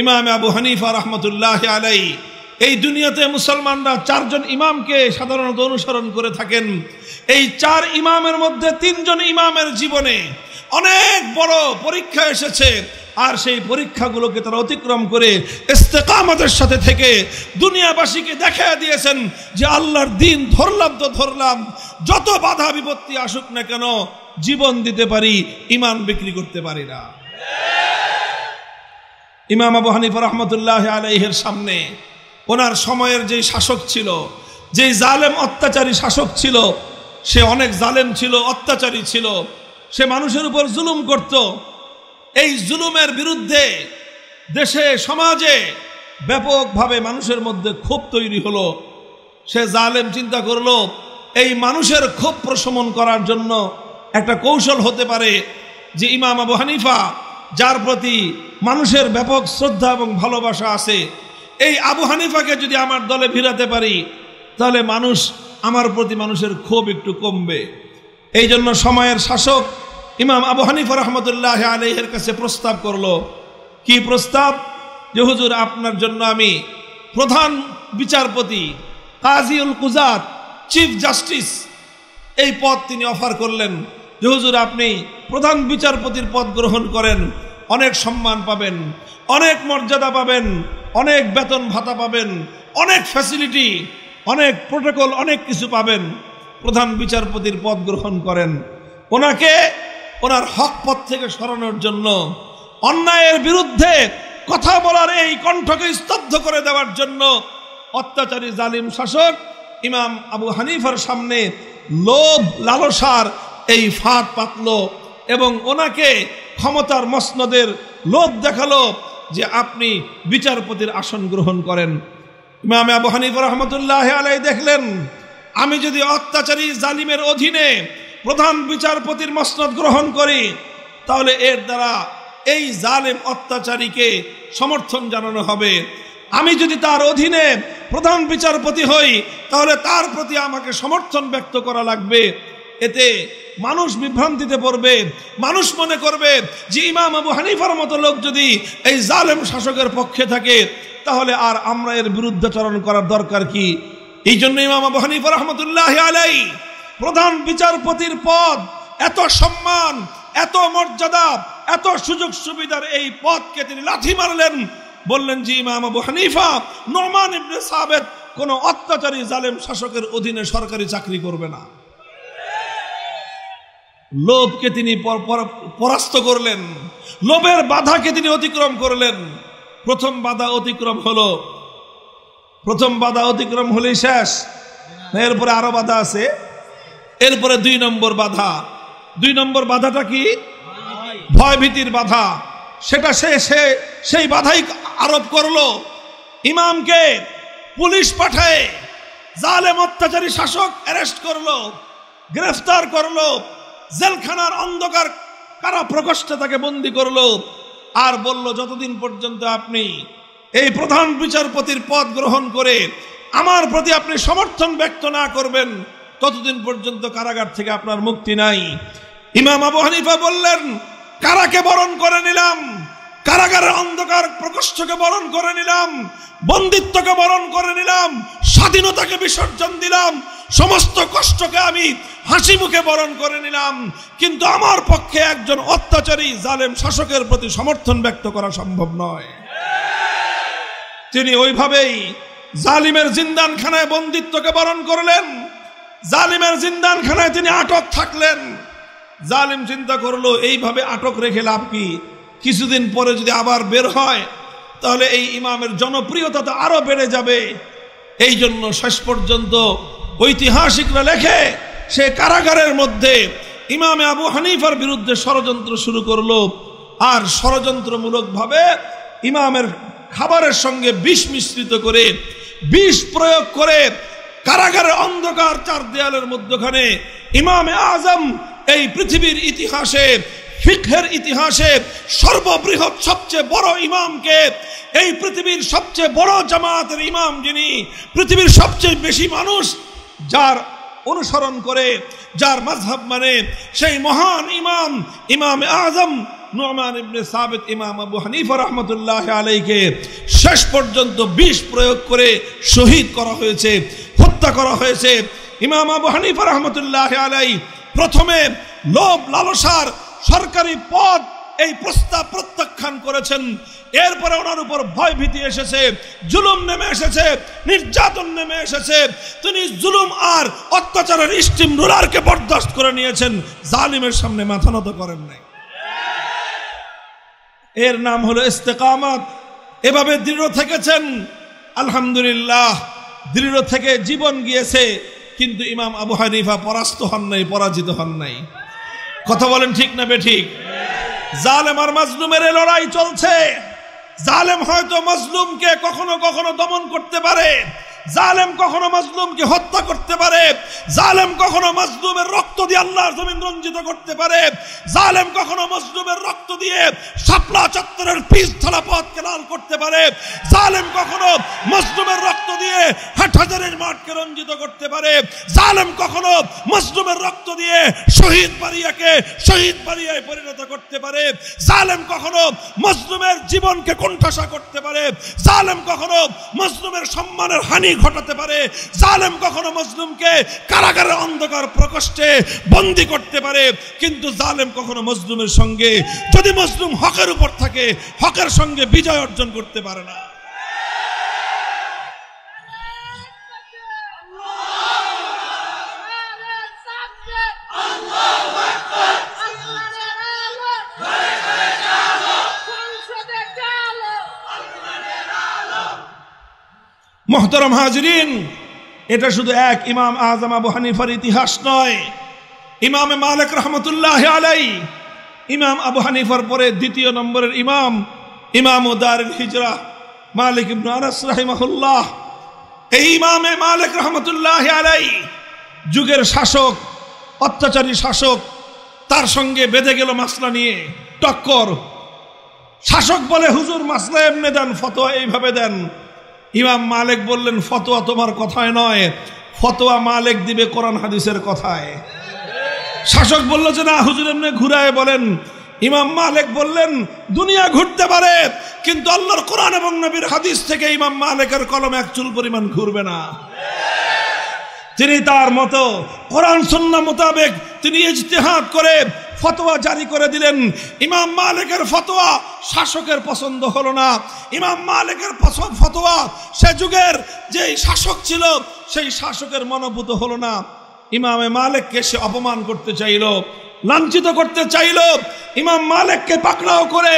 ইমামে আবু হানিফা রহমতুল্লাহ আলাইহি। এই দুনিয়াতে মুসলমানরা 4 জন ইমামকে সাধারণত অনুসরণ করে থাকেন। এই 4 ইমামের মধ্যে 3 জন ইমামের জীবনে অনেক বড় পরীক্ষা এসেছে, আর সেই পরীক্ষাগুলোকে তারা অতিক্রম করে ইস্তেকামতের সাথে থেকে দুনিয়াবাসীকে দেখায় দিয়েছেন যে আল্লাহর দ্বীন ধরলাম তো ধরলাম, যত বাধা বিপত্তি আসুক না কেন জীবন দিতে পারি, ঈমান বিক্রি করতে পারি না। ইমাম আবু হানিফা রহমতুল্লাহ আলাইহির সামনে ওনার সময়ের যে শাসক ছিল, যে জালেম অত্যাচারী শাসক ছিল, সে অনেক জালেম ছিল, অত্যাচারী ছিল, সে মানুষের উপর জুলুম করত। এই জুলুমের বিরুদ্ধে দেশে সমাজে ব্যাপকভাবে মানুষের মধ্যে ক্ষোভ তৈরি হলো। সে জালেম চিন্তা করলো এই মানুষের ক্ষোভ প্রশমন করার জন্য একটা কৌশল হতে পারে যে ইমাম আবু হানিফা, যার প্রতি মানুষের ব্যাপক শ্রদ্ধা এবং ভালোবাসা আছে, এই আবু হানিফাকে যদি আমার দলে ভিড়াতে পারি তাহলে মানুষ, আমার প্রতি মানুষের ক্ষোভ একটু কমবে। এই জন্য সময়ের শাসক ইমাম আবু হানিফা রহমতুল্লাহ আলাইহির কাছে প্রস্তাব করলো। কি প্রস্তাব? যে হুজুর, আপনার জন্য আমি প্রধান বিচারপতি, কাজীউল কুজাত, চিফ জাস্টিস, এই পদ তিনি অফার করলেন। যে হুজুর, আপনি প্রধান বিচারপতির পদ গ্রহণ করেন, অনেক সম্মান পাবেন, অনেক মর্যাদা পাবেন, অনেক বেতন ভাতা পাবেন, অনেক ফ্যাসিলিটি, অনেক প্রোটোকল, অনেক কিছু পাবেন। প্রধান বিচারপতির পদ গ্রহণ করেন। ওনাকে ওনার হক পথ থেকে সরানোর জন্য, অন্যায়ের বিরুদ্ধে কথা বলার এই কণ্ঠকে স্তব্ধ করে দেওয়ার জন্য অত্যাচারী জালিম শাসক ইমাম আবু হানিফার সামনে লোভ লালসার এই ফাঁদ পাতল এবং ওনাকে ক্ষমতার মসনদের লোভ দেখালো যে আপনি বিচারপতির আসন গ্রহণ করেন। ইমাম আবু হানিফা রহমতুল্লাহ আলাইহি দেখলেন, আমি যদি অত্যাচারী জালিমের অধীনে প্রধান বিচারপতির মসনদ গ্রহণ করি তাহলে এর দ্বারা এই জালিম অত্যাচারীকে সমর্থন জানানো হবে। আমি যদি তার অধীনে প্রধান বিচারপতি হই তাহলে তার প্রতি আমাকে সমর্থন ব্যক্ত করা লাগবে। এতে মানুষ বিভ্রান্তিতে পড়বে, মানুষ মনে করবে যে ইমাম আবু হানিফার মতো লোক যদি এই জালেম শাসকের পক্ষে থাকে তাহলে আর আমরা এর বিরুদ্ধাচরণ করার দরকার কি। এই জন্য ইমাম আবু হানিফা রাহমাতুল্লাহি আলাইহি প্রধান বিচারপতির পদ, এত সম্মান, এত মর্যাদা, এত সুযোগ সুবিধার এই পদকে তিনি লাথি মারলেন। বললেন যে ইমাম আবু হানিফা নুমান ইবনে সাবিত কোন অত্যাচারী জালেম শাসকের অধীনে সরকারি চাকরি করবে না। লোভকে তিনি পরাস্ত করলেন, লোভের বাধাকে তিনি অতিক্রম করলেন। প্রথম বাধা অতিক্রম হলেই শেষ, এরপরে আরো বাধা আছে। এরপরে 2 নম্বর বাধা। 2 নম্বর বাধাটা কি? ভয় ভীতির বাধা। সেটা সেই বাধাই আরোপ করলো। ইমামকে পুলিশ পাঠায় জালেম অত্যাচারী শাসক অ্যারেস্ট করলো, গ্রেফতার করলো, জেলখানার অন্ধকার কারা প্রকোষ্ঠে তাকে বন্দী করলো, আর বলল যতদিন পর্যন্ত আপনি এই প্রধান বিচারপতির পদ গ্রহণ করে আমার প্রতি আপনি সমর্থন ব্যক্ত না করবেন ততদিন পর্যন্ত কারাগার থেকে আপনার মুক্তি নাই। ইমাম আবু হানিফা বললেন, কারাকে বরণ করে নিলাম, কারাগারের অন্ধকার প্রকোষ্ঠকে বরণ করে নিলাম, বন্দিত্বকে বরণ করে নিলাম, স্বাধীনতাকে বিসর্জন দিলাম, সমস্ত কষ্টকে আমি হাসি মুখে বরণ করে নিলাম, কিন্তু আমার পক্ষে একজন অত্যাচারী জালেম শাসকের প্রতি সমর্থন ব্যক্ত করা সম্ভব নয়। তিনি ওইভাবেই জালিমের জিন্দানখানায় বন্দিত্বকে বরণ করলেন, জালিমের জিন্দানখানায় তিনি আটক থাকলেন। জালিম চিন্তা করলো এইভাবে আটক রেখে লাভ কি, কিছুদিন পরে যদি আবার বের হয় তাহলে এই ইমামের জনপ্রিয়তা তো আরো বেড়ে যাবে। এই জন্য শেষ পর্যন্ত ঐতিহাসিকরা লেখে সে কারাগারের মধ্যে ইমামে আবু হানিফার বিরুদ্ধে ষড়যন্ত্র শুরু করলো, আর ষড়যন্ত্রমূলকভাবে ইমামের খাবারের সঙ্গে বিষ মিশ্রিত করে, বিষ প্রয়োগ করে কারাগারের অন্ধকার 4 দেয়ালের মধ্যখানে ইমামে আজম এই পৃথিবীর ইতিহাসে, ফিকহের ইতিহাসে সর্ববৃহৎ সবচেয়ে বড় ইমামকে, এই পৃথিবীর সবচেয়ে বড় জামাতের ইমাম, যিনি পৃথিবীর সবচেয়ে বেশি মানুষ যার অনুসরণ করে, যার মাযহাব মানে, সেই মহান ইমাম ইমামে আজম নুমান ইবনে সাবিত ইমাম আবু হানিফা রাহমাতুল্লাহি আলাইহিকে শেষ পর্যন্ত বিষ প্রয়োগ করে শহীদ করা হয়েছে, হত্যা করা হয়েছে। ইমাম আবু হানিফা রাহমাতুল্লাহি আলাইহি প্রথমে লোভ লালসার সরকারি পদ এই প্রস্তাব প্রত্যাখ্যান করেছেন, এরপরে ওনার উপর ভয় ভীতি এসেছে, জুলুম নেমে এসেছে, নির্যাতন নেমে এসেছে। তিনি জুলুম আর অত্যাচারের স্টিম রোলারকে বরদাস্ত করে নিয়েছেন, জালিমের সামনে মাথা নত করেন নাই। এর নাম হলো ইস্তেকামত। এভাবে দৃঢ় থেকেছেন, আলহামদুলিল্লাহ, দৃঢ় থেকে জীবন গিয়েছে, কিন্তু ইমাম আবু হানিফা পরাস্ত হন নাই, পরাজিত হন নাই। কথা বলেন ঠিক না বেঠিক? জালেম আর মাজলুমের লড়াই চলছে। জালেম হয়তো মাজলুমকে কখনো কখনো দমন করতে পারে, জালেম কখনো মাজলুমকে হত্যা করতে পারে, জালেম কখনো মাজলুমের রক্ত দিয়ে আল্লাহর জমিন রঞ্জিত করতে পারে, জালেম কখনো মাজলুমের রক্ত দিয়ে শাপলা চত্বরের পিচ ঢালা পথকে লাল করতে পারে, জালেম কখনো মাজলুমের রক্ত দিয়ে হাটহাজারীর মাঠকে রঞ্জিত করতে পারে, জালেম কখনো মাজলুমের রক্ত দিয়ে শহীদ বাড়িয়াকে শহীদ বাড়িয়ায় পরিণত করতে পারে, জালেম কখনো মাজলুমের জীবনকে কোণঠাসা করতে পারে, জালেম কখনো মাজলুমের সম্মানের হানি ঘটাতে পারে, জালেম কখনো মাজলুমকে কারাগারের অন্ধকার প্রকোষ্ঠে বন্দী করতে পারে, কিন্তু জালেম কখনো মাজলুমের সঙ্গে, যদি মাজলুম হকের উপর থাকে, হকের সঙ্গে বিজয় অর্জন করতে পারে না। মুহতারাম হাজিরিন, এটা শুধু এক ইমাম আজম আবু হানিফার ইতিহাস নয়। ইমামে মালিক রহমতুল্লাহি আলাইহি, ইমাম আবু হানিফার পরে 2 নম্বরের ইমাম, ইমাম দারুল হিজরা মালিক ইবনে আনাস রাহিমাহুল্লাহ। এই ইমামে মালিক রহমতুল্লাহি আলাইহি যুগের শাসক, অত্যাচারী শাসক, তার সঙ্গে বেঁধে গেল মাসলা নিয়ে টক্কর। শাসক বলে, হুজুর মাসলা এমনি দেন, ফতোয়া এইভাবে দেন। ইমাম মালিক বললেন, ফতোয়া তোমার কথায় নয়, ফতোয়া মালিক দিবে কোরআন হাদিসের কথায়। শাসক বলল যে না হুজুর এমনি ঘুরায় বলেন। ইমাম মালিক বললেন দুনিয়া ঘুরতে পারে কিন্তু আল্লাহর কোরআন এবং নবীর হাদিস থেকে ইমাম মালিকের কলম এক চুল পরিমাণ ঘুরবে না। তিনি তার মতো কোরআন সুন্নাহ মোতাবেক তিনি ইজতিহাদ করে ফতোয়া জারি করে দিলেন। ইমাম মালিকের ফতোয়া শাসকের পছন্দ হলো না। ইমাম মালিকের ফতোয়া সে যুগের যেই শাসক ছিল সেই শাসকের মনোভূত হলো না। ইমামে মালিককে সে অপমান করতে চাইল, লাঞ্ছিত করতে চাইল। ইমাম মালিককে পাকড়াও করে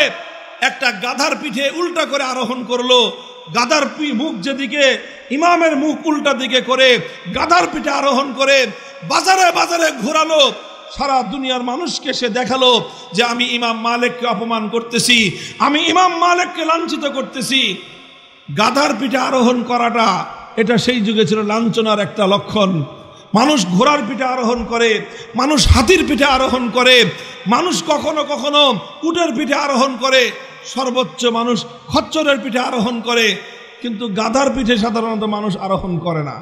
একটা গাধার পিঠে উল্টা করে আরোহণ করলো। গাধার মুখ যেদিকে, ইমামের মুখ উল্টা দিকে করে গাধার পিঠে আরোহণ করে বাজারে বাজারে ঘোরালো। সারা দুনিয়ার মানুষকে সে দেখালো যে আমি ইমাম মালিককে অপমান করতেছি, আমি ইমাম মালিককে লাঞ্ছিত করতেছি। গাধার পিঠে আরোহণ করাটা এটা সেই যুগে ছিল লাঞ্ছনার একটা লক্ষণ। মানুষ ঘোড়ার পিঠে আরোহণ করে, মানুষ হাতির পিঠে আরোহণ করে, মানুষ কখনো কখনো উটের পিঠে আরোহণ করে, সর্বোচ্চ মানুষ খচ্চরের পিঠে আরোহণ করে, কিন্তু গাধার পিঠে সাধারণত মানুষ আরোহণ করে না।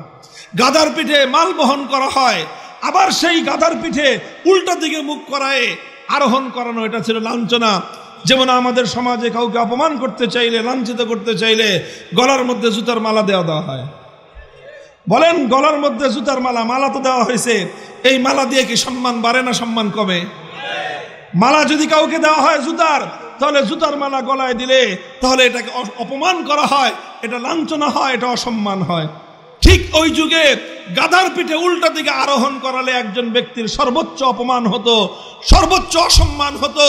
গাধার পিঠে মাল বহন করা হয়, আবার সেই গাধার পিঠে উল্টা দিকে মুখ করায় আরোহণ করানো, এটা ছিল লাঞ্ছনা। যেমন আমাদের সমাজে কাউকে অপমান করতে চাইলে, লাঞ্ছিত করতে চাইলে গলার মধ্যে জুতার মালা দেওয়া হয়। বলেন গলার মধ্যে জুতার মালা, মালা তো দেওয়া হয়েছে, এই মালা দিয়ে কি সম্মান বাড়ে না সম্মান কমে? মালা যদি কাউকে দেওয়া হয় জুতার, তাহলে জুতার মালা গলায় দিলে তাহলে এটাকে অপমান করা হয়, এটা লাঞ্ছনা হয়, এটা অসম্মান হয়। ঠিক ওই যুগে গাধার পিঠে উল্টা দিকে আরোহণ করালে একজন ব্যক্তির সর্বোচ্চ অপমান হতো, সর্বোচ্চ অসম্মান হতো।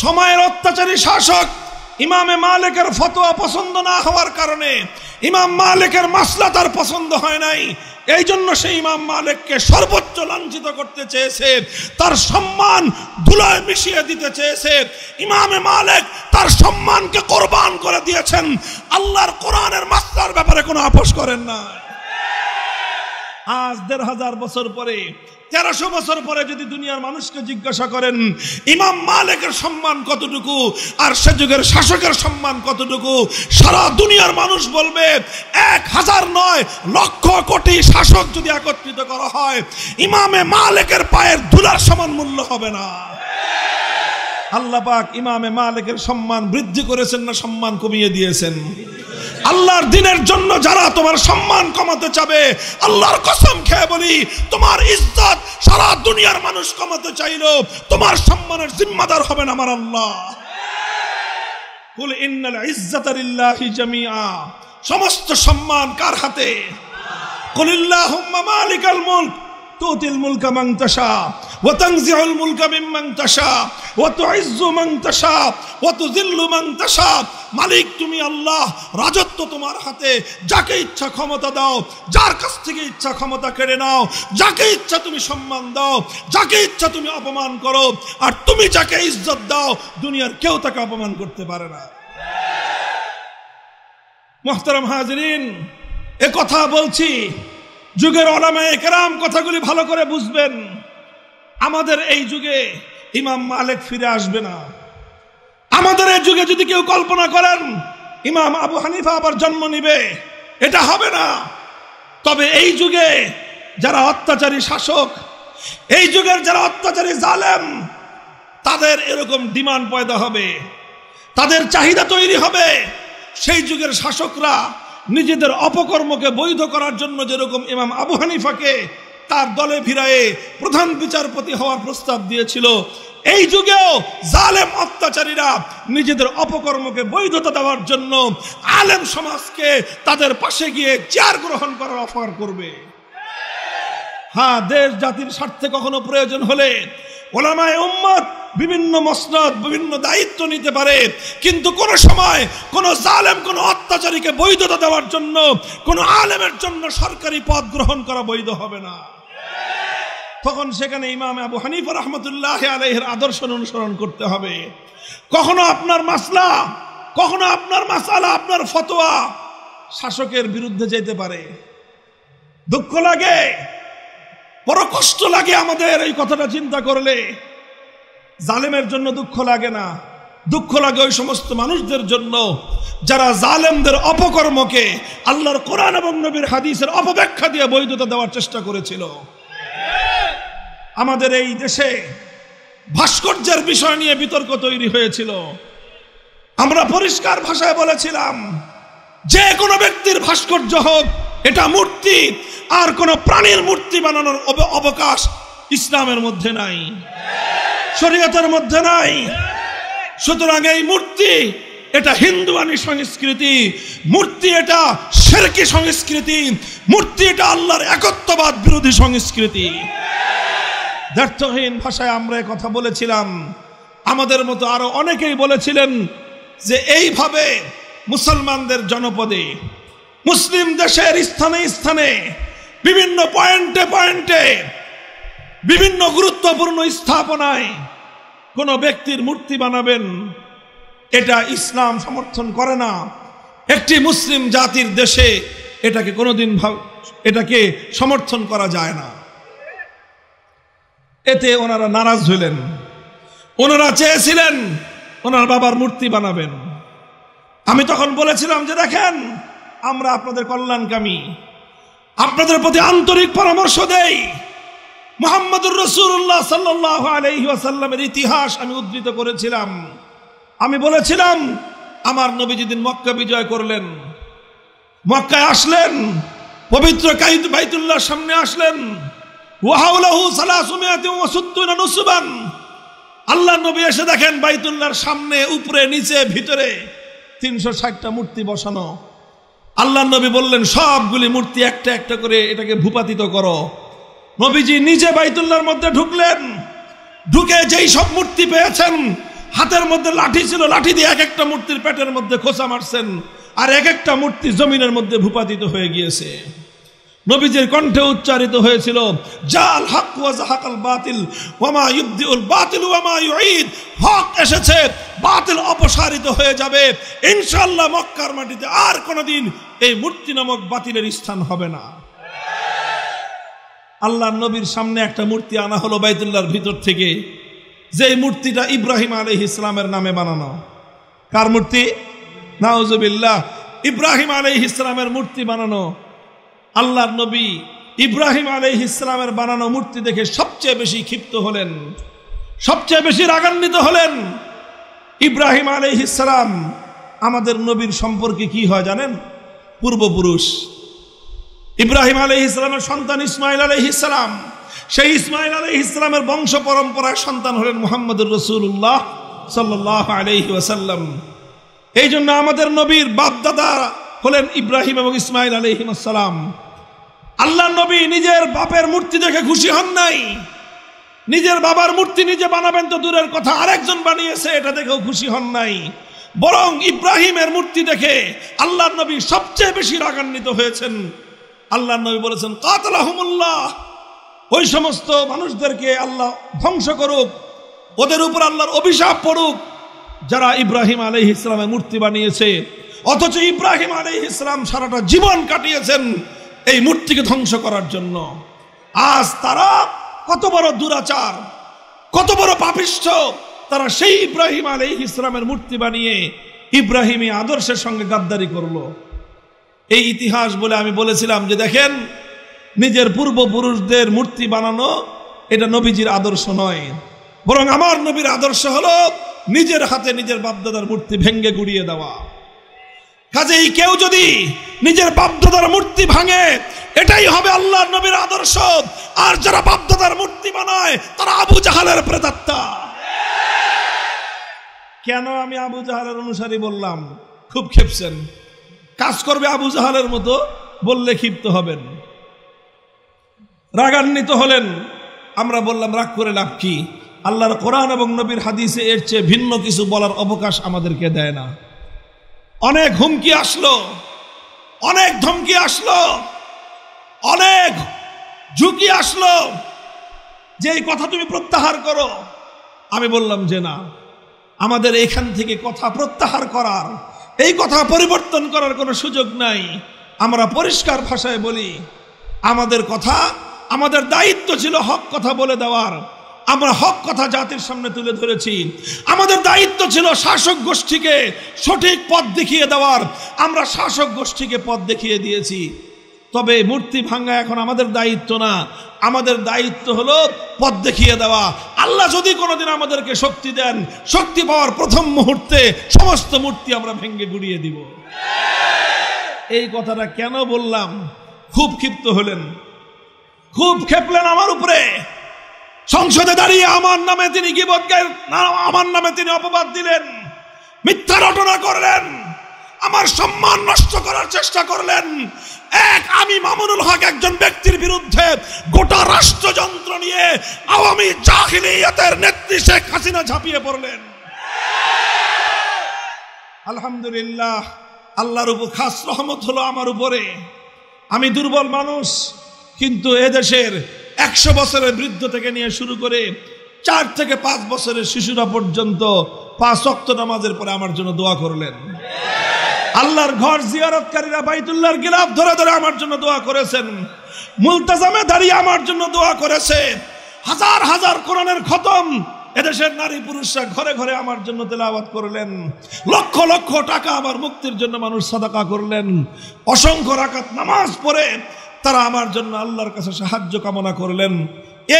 সময়ের অত্যাচারী শাসক ইমামে মালিকের ফতোয়া পছন্দ না হওয়ার কারণে, ইমাম মালিকের মাসলা তার পছন্দ হয় নাই, এই জন্য সেই ইমাম মালিককে সর্বোচ্চ লাঞ্ছিত করতে চেয়েছে, তার সম্মান ধুলায় মিশিয়ে দিতে চেয়েছে। ইমামে মালিক তার সম্মানকে কোরবান করে দিয়েছেন, আল্লাহর কোরআনের মাসলার ব্যাপারে কোনো আপোষ করেন না। আজ ১৫০০ বছর পরে, ১৩০০ বছর পরে যদি দুনিয়ার মানুষকে জিজ্ঞাসা করেন ইমাম মালিকের সম্মান কতটুকু আর সে যুগের শাসকের সম্মান কতটুকু, সারা দুনিয়ার মানুষ বলবে ১,০০০ নয়, লক্ষ কোটি শাসক যদি একত্রিত করা হয় ইমামে মালিকের পায়ের ধুলার সমান মূল্য হবে না। আল্লাহ পাক ইমামে মালিকের সম্মান বৃদ্ধি করেছেন না সম্মান কমিয়ে দিয়েছেন? আল্লাহর দ্বীনের জন্য যারা তোমার সম্মান কমাতে চাবে, আল্লাহর কসম খেয়ে বলি তোমার ইজ্জত সারা দুনিয়ার মানুষ কমাতে চাইলো তোমার সম্মানের জিম্মাদার হবেন আমার আল্লাহ। কুল ইন্নাল ইজ্জাতা লিল্লাহি জামিআ, সমস্ত সম্মান কার হাতে? কুলিল্লাহুম্মা মালিকাল মুলক তুতিল মুলকা মান তাশা ওয়া তানজিউল মুলকা মিম্মান তাশা ওয়া তুইজ্জু মান তাশা ওয়া তুযিল্লু মান তাশা। মালিক তুমি আল্লাহ, রাজত্ব তোমার হাতে, যাকে ইচ্ছা ক্ষমতা দাও, যার কাছ থেকে ইচ্ছা ক্ষমতা কেড়ে নাও, যাকে ইচ্ছা তুমি সম্মান দাও, যাকে ইচ্ছা তুমি অপমান করো, আর তুমি যাকে ইজ্জত দাও দুনিয়ার কেউ তাকে অপমান করতে পারে না। মুহতারাম হাজিরিন, এ কথা বলছি যুগের উলামায়ে কেরাম কথাগুলি ভালো করে বুঝবেন। আমাদের এই যুগে ইমাম মালিক ফিরে আসবে না। আমাদের এই যুগে যদি কেউ কল্পনা করেন ইমাম আবু হানিফা আবার জন্ম নিবে, এটা হবে না। তবে এই যুগে যারা অত্যাচারী শাসক, এই যুগের যারা অত্যাচারী জালেম, তাদের এরকম ডিমান্ড পয়দা হবে, তাদের চাহিদা তৈরি হবে। সেই যুগের শাসকরা নিজেদের অপকর্মকে বৈধ করার জন্য যেরকম ইমাম আবু হানিফাকে তার দলে ভিড়ায়ে প্রধান বিচারপতি হওয়ার প্রস্তাব দিয়েছিল, এই যুগেও জালেম অত্যাচারীরা নিজেদের অপকর্মকে বৈধতা দেওয়ার জন্য আলেম সমাজকে তাদের পাশে গিয়ে চেয়ার গ্রহণ করার অফার করবে। হ্যাঁ, দেশ জাতির স্বার্থে কখনো প্রয়োজন হলে উলামায়ে উম্মত বিভিন্ন মসনদ, বিভিন্ন দায়িত্ব নিতে পারে, কিন্তু কোন সময় কোন জালেম, কোন অত্যাচারীকে বৈধতা দেওয়ার জন্য কোন আলেমের জন্য সরকারি পদ গ্রহণ করা বৈধ হবে না। তখন সেখানে ইমাম আবু হানিফা রাহমাতুল্লাহি আলাইহির আদর্শ অনুসরণ করতে হবে। কখনো আপনার মাসলা, কখনো আপনার মাসালা, আপনার ফতোয়া শাসকের বিরুদ্ধে যেতে পারে। দুঃখ লাগে, বড় কষ্ট লাগে আমাদের এই কথাটা চিন্তা করলে। জালেমের জন্য দুঃখ লাগে না, দুঃখ লাগে ওই সমস্ত মানুষদের জন্য যারা জালেমদের অপকর্মকে আল্লাহর কোরআন এবং নবীর হাদিসের অপব্যাখ্যা দিয়ে বৈধতা দেওয়ার চেষ্টা করেছিল। আমাদের এই দেশে ভাস্কর্যের বিষয় নিয়ে বিতর্ক তৈরি হয়েছিল। আমরা পরিষ্কার ভাষায় বলেছিলাম, যে কোনো ব্যক্তির ভাস্কর্য হোক, এটা মূর্তি, আর কোন প্রাণীর মূর্তি বানানোর অবকাশ ইসলামের মধ্যে নাই, শরীয়তের মধ্যে নাই। সুতরাং এই মূর্তি এটা হিন্দুয়ানি সংস্কৃতি, মূর্তি এটা শিরকি সংস্কৃতি, মূর্তি এটা আল্লাহর একত্ববাদ বিরোধী সংস্কৃতি। দ্ব্যর্থহীন ভাষায় আমরা কথা বলেছিলাম। আমাদের মতো আরো অনেকেই বলেছিলেন যে এইভাবে মুসলমানদের জনপদে, মুসলিম দেশের স্থানে স্থানে, বিভিন্ন পয়েন্টে পয়েন্টে, বিভিন্ন গুরুত্বপূর্ণ স্থাপনায় কোন ব্যক্তির মূর্তি বানাবেন, এটা ইসলাম সমর্থন করে না। একটি মুসলিম জাতির দেশে এটাকে কোনোদিন এটাকে সমর্থন করা যায় না। এতে ওনারা নারাজ হইলেন। ওনারা চেয়েছিলেন ওনার বাবার মূর্তি বানাবেন। আমি তখন বলেছিলাম যে দেখেন, আমরা আপনাদের কল্যাণকামী, আপনাদের প্রতি আন্তরিক পরামর্শ দেই। মুহাম্মদুর রাসূলুল্লাহ সাল্লাল্লাহু আলাইহি ওয়াসাল্লামের ইতিহাস আমি উদ্ধৃত করেছিলাম। আমি বলেছিলাম, আমার নবী যেদিন মক্কা বিজয় করলেন, মক্কায় আসলেন, পবিত্র বাইতুল্লাহর সামনে আসলেন, ওয়াহাউলাহু 360 নুসবান। আল্লাহ নবী এসে দেখেন বাইতুল্লাহর সামনে, উপরে, নিচে, ভিতরে 360টা মূর্তি বসানো। আল্লাহ নবী বললেন, সবগুলি মূর্তি একটা একটা করে এটাকে ভূপাতিত করো। নবীজি নিজে বাইতুল্লাহর মধ্যে ঢুকলেন, ঢুকে যেই সব মূর্তি পেয়েছেন, হাতের মধ্যে লাঠি ছিল, লাঠি দিয়ে এক একটা মূর্তির পেটের মধ্যে খোঁচা মারছেন, আর এক একটা মূর্তি জমিনের মধ্যে ভূপাতিত হয়ে গিয়েছে। নবীজির কণ্ঠে উচ্চারিত হয়েছিল, জাল হক ওয়া যাহাকাল বাতিল ওয়া মা ইউবদিউল বাতিল ওয়া মা ইউঈদ। হক এসেছে, বাতিল অপসারিত হয়ে যাবে ইনশাআল্লাহ। মক্কার মাটিতে আর কোনোদিন এই মূর্তি নামক বাতিলের স্থান হবে না। আল্লাহর নবীর সামনে একটা মূর্তি আনা হলো বাইতুল্লাহর ভিতর থেকে, যে মূর্তিটা ইব্রাহিম আলাইহিস সালামের নামে বানানো। কার মূর্তি? নাউজুবিল্লাহ, ইব্রাহিম আলাইহিস সালামের মূর্তি বানানো। আল্লাহর নবী ইব্রাহিম আলাইহিস সালামের বানানো মূর্তি দেখে সবচেয়ে বেশি ক্ষিপ্ত হলেন, সবচেয়ে বেশি রাগান্বিত হলেন। ইব্রাহিম আলাইহিস সালাম আমাদের নবীর সম্পর্কে কি হয় জানেন? পূর্বপুরুষ। ইব্রাহিম আলাইহিস সালামের সন্তান ইসমাইল আলাইহিস সালাম, সেই ইসমাইল আলাইহিস সালামের বংশ পরম্পরার সন্তান হলেন মুহাম্মদুর রাসূলুল্লাহ সাল্লাল্লাহু আলাইহি ওয়াসাল্লাম। এই জন্য আমাদের নবীর বাপ দাদা হলেন ইব্রাহিম এবং ইসমাইল আলাইহিস সালাম। আল্লাহ নবী নিজের বাপের মূর্তি দেখে খুশি হন নাই, নিজের বাবার মূর্তি নিজে বানাবেন তো দূরের কথা, আরেকজন বানিয়েছে এটা দেখেও খুশি হন নাই। বরং ইব্রাহিমের মূর্তি দেখে আল্লাহর নবী সবচেয়ে বেশি রাগান্বিত হয়েছেন। আল্লাহর নবী বলেছেন, কাতালাহুমুল্লাহ, ওই সমস্ত মানুষদেরকে আল্লাহ ধ্বংস করুক, ওদের উপর আল্লাহর অভিশাপ পড়ুক যারা ইব্রাহিম আলাইহিস সালামের মূর্তি বানিয়েছে। অথচ ইব্রাহিম আলাইহিস সালাম সারাটা জীবন কাটিয়েছেন এই মূর্তিকে ধ্বংস করার জন্য। আজ তারা কত বড় দুরাচার, কত বড় পাপিষ্ঠ, তারা সেই ইব্রাহিম আলাইহিস সালামের মূর্তি বানিয়ে ইব্রাহিমী আদর্শের সঙ্গে গাদ্দারি করলো। এই ইতিহাস বলে আমি বলেছিলাম যে দেখেন, নিজের পূর্বপুরুষদের মূর্তি বানানো এটা নবীজির আদর্শ নয়, বরং আমার নবীর আদর্শ হলো নিজের হাতে নিজের বাপদাদার মূর্তি ভেঙ্গে গুড়িয়ে দেওয়া। কাজেই কেউ যদি নিজের বাপদাদার মূর্তি ভাঙে, এটাই হবে আল্লাহর নবীর আদর্শ। আর যারা বাপদাদার মূর্তি বানায় তারা আবু জাহালের প্রেতাত্মা। কেন আমি আবু জাহালের অনুসারী বললাম? খুব ক্ষেপছেন, কাজ করবে আবু জাহালের মতো বললে ক্ষিপ্ত হবেন, রাগান্বিত হলেন। আমরা বললাম, রাগ করে লাভ কি? আল্লাহর কোরআন এবং নবীর হাদিসে এর চেয়ে ভিন্ন কিছু বলার অবকাশ আমাদেরকে দেয় না। অনেক হুমকি আসলো, অনেক ধমকি আসলো, অনেক ঝুঁকি আসলো যে এই কথা তুমি প্রত্যাহার করো। আমি বললাম যে না, আমাদের এখান থেকে কথা প্রত্যাহার করার, এই কথা পরিবর্তন করার কোনো সুযোগ নাই। আমরা পরিষ্কার ভাষায় বলি, আমাদের কথা, আমাদের দায়িত্ব ছিল হক কথা বলে দেওয়ার। আমরা হক কথা জাতির সামনে তুলে ধরেছি। আমাদের দায়িত্ব ছিল শাসক গোষ্ঠীকে সঠিক পথ দেখিয়ে দেওয়ার। আমরা শাসক গোষ্ঠীকে পথ দেখিয়ে দিয়েছি। তবে মূর্তি ভাঙা এখন আমাদের দায়িত্ব না, আমাদের দায়িত্ব হলো পথ দেখিয়ে দেওয়া। আল্লাহ যদি কোনোদিন আমাদেরকে শক্তি দেন, শক্তি পাওয়ার প্রথম মুহূর্তে সমস্ত মূর্তি আমরা ভেঙে গুড়িয়ে দিব। এই কথাটা কেন বললাম? খুব ক্ষিপ্ত হলেন, খুব খেপলেন আমার উপরে। সংসদে দাঁড়িয়ে আমার নামে তিনি গীবত গায়ে, আমার নামে তিনি অপবাদ দিলেন, মিথ্যা রটনা করলেন, আমার সম্মান নষ্ট করার চেষ্টা করলেন। আমি মামুনুল হক একজন ব্যক্তির বিরুদ্ধে গোটা রাষ্ট্রযন্ত্র নিয়ে আওয়ামী জাহিলিয়াতের নেত্রী শেখ হাসিনা ঝাঁপিয়ে পড়লেন। আলহামদুলিল্লাহ, আল্লাহর উপর খাস রহমত হলো আমার উপরে। আমি দুর্বল মানুষ, কিন্তু এদেশের 100 বছরের বৃদ্ধ থেকে নিয়ে শুরু করে 4 থেকে 5 বছরের শিশুরা পর্যন্ত 5 ওয়াক্ত নামাজের পরে আমার জন্য দোয়া করলেন। আল্লাহর ঘর জিয়ারতকারীরা বাইতুল্লাহর গিলাফ ধরে ধরে আমার জন্য দোয়া করেছেন, মুলতাজামে দাঁড়িয়ে আমার জন্য দোয়া করেছে। হাজার হাজার কোরআনের খতম এদেশের নারী পুরুষরা ঘরে ঘরে আমার জন্য তেলাওয়াত করলেন। লক্ষ লক্ষ টাকা আমার মুক্তির জন্য মানুষ সাদাকা করলেন। অসংখ্য রাকাত নামাজ পড়ে তারা আমার জন্য আল্লাহর কাছে সাহায্য কামনা করলেন।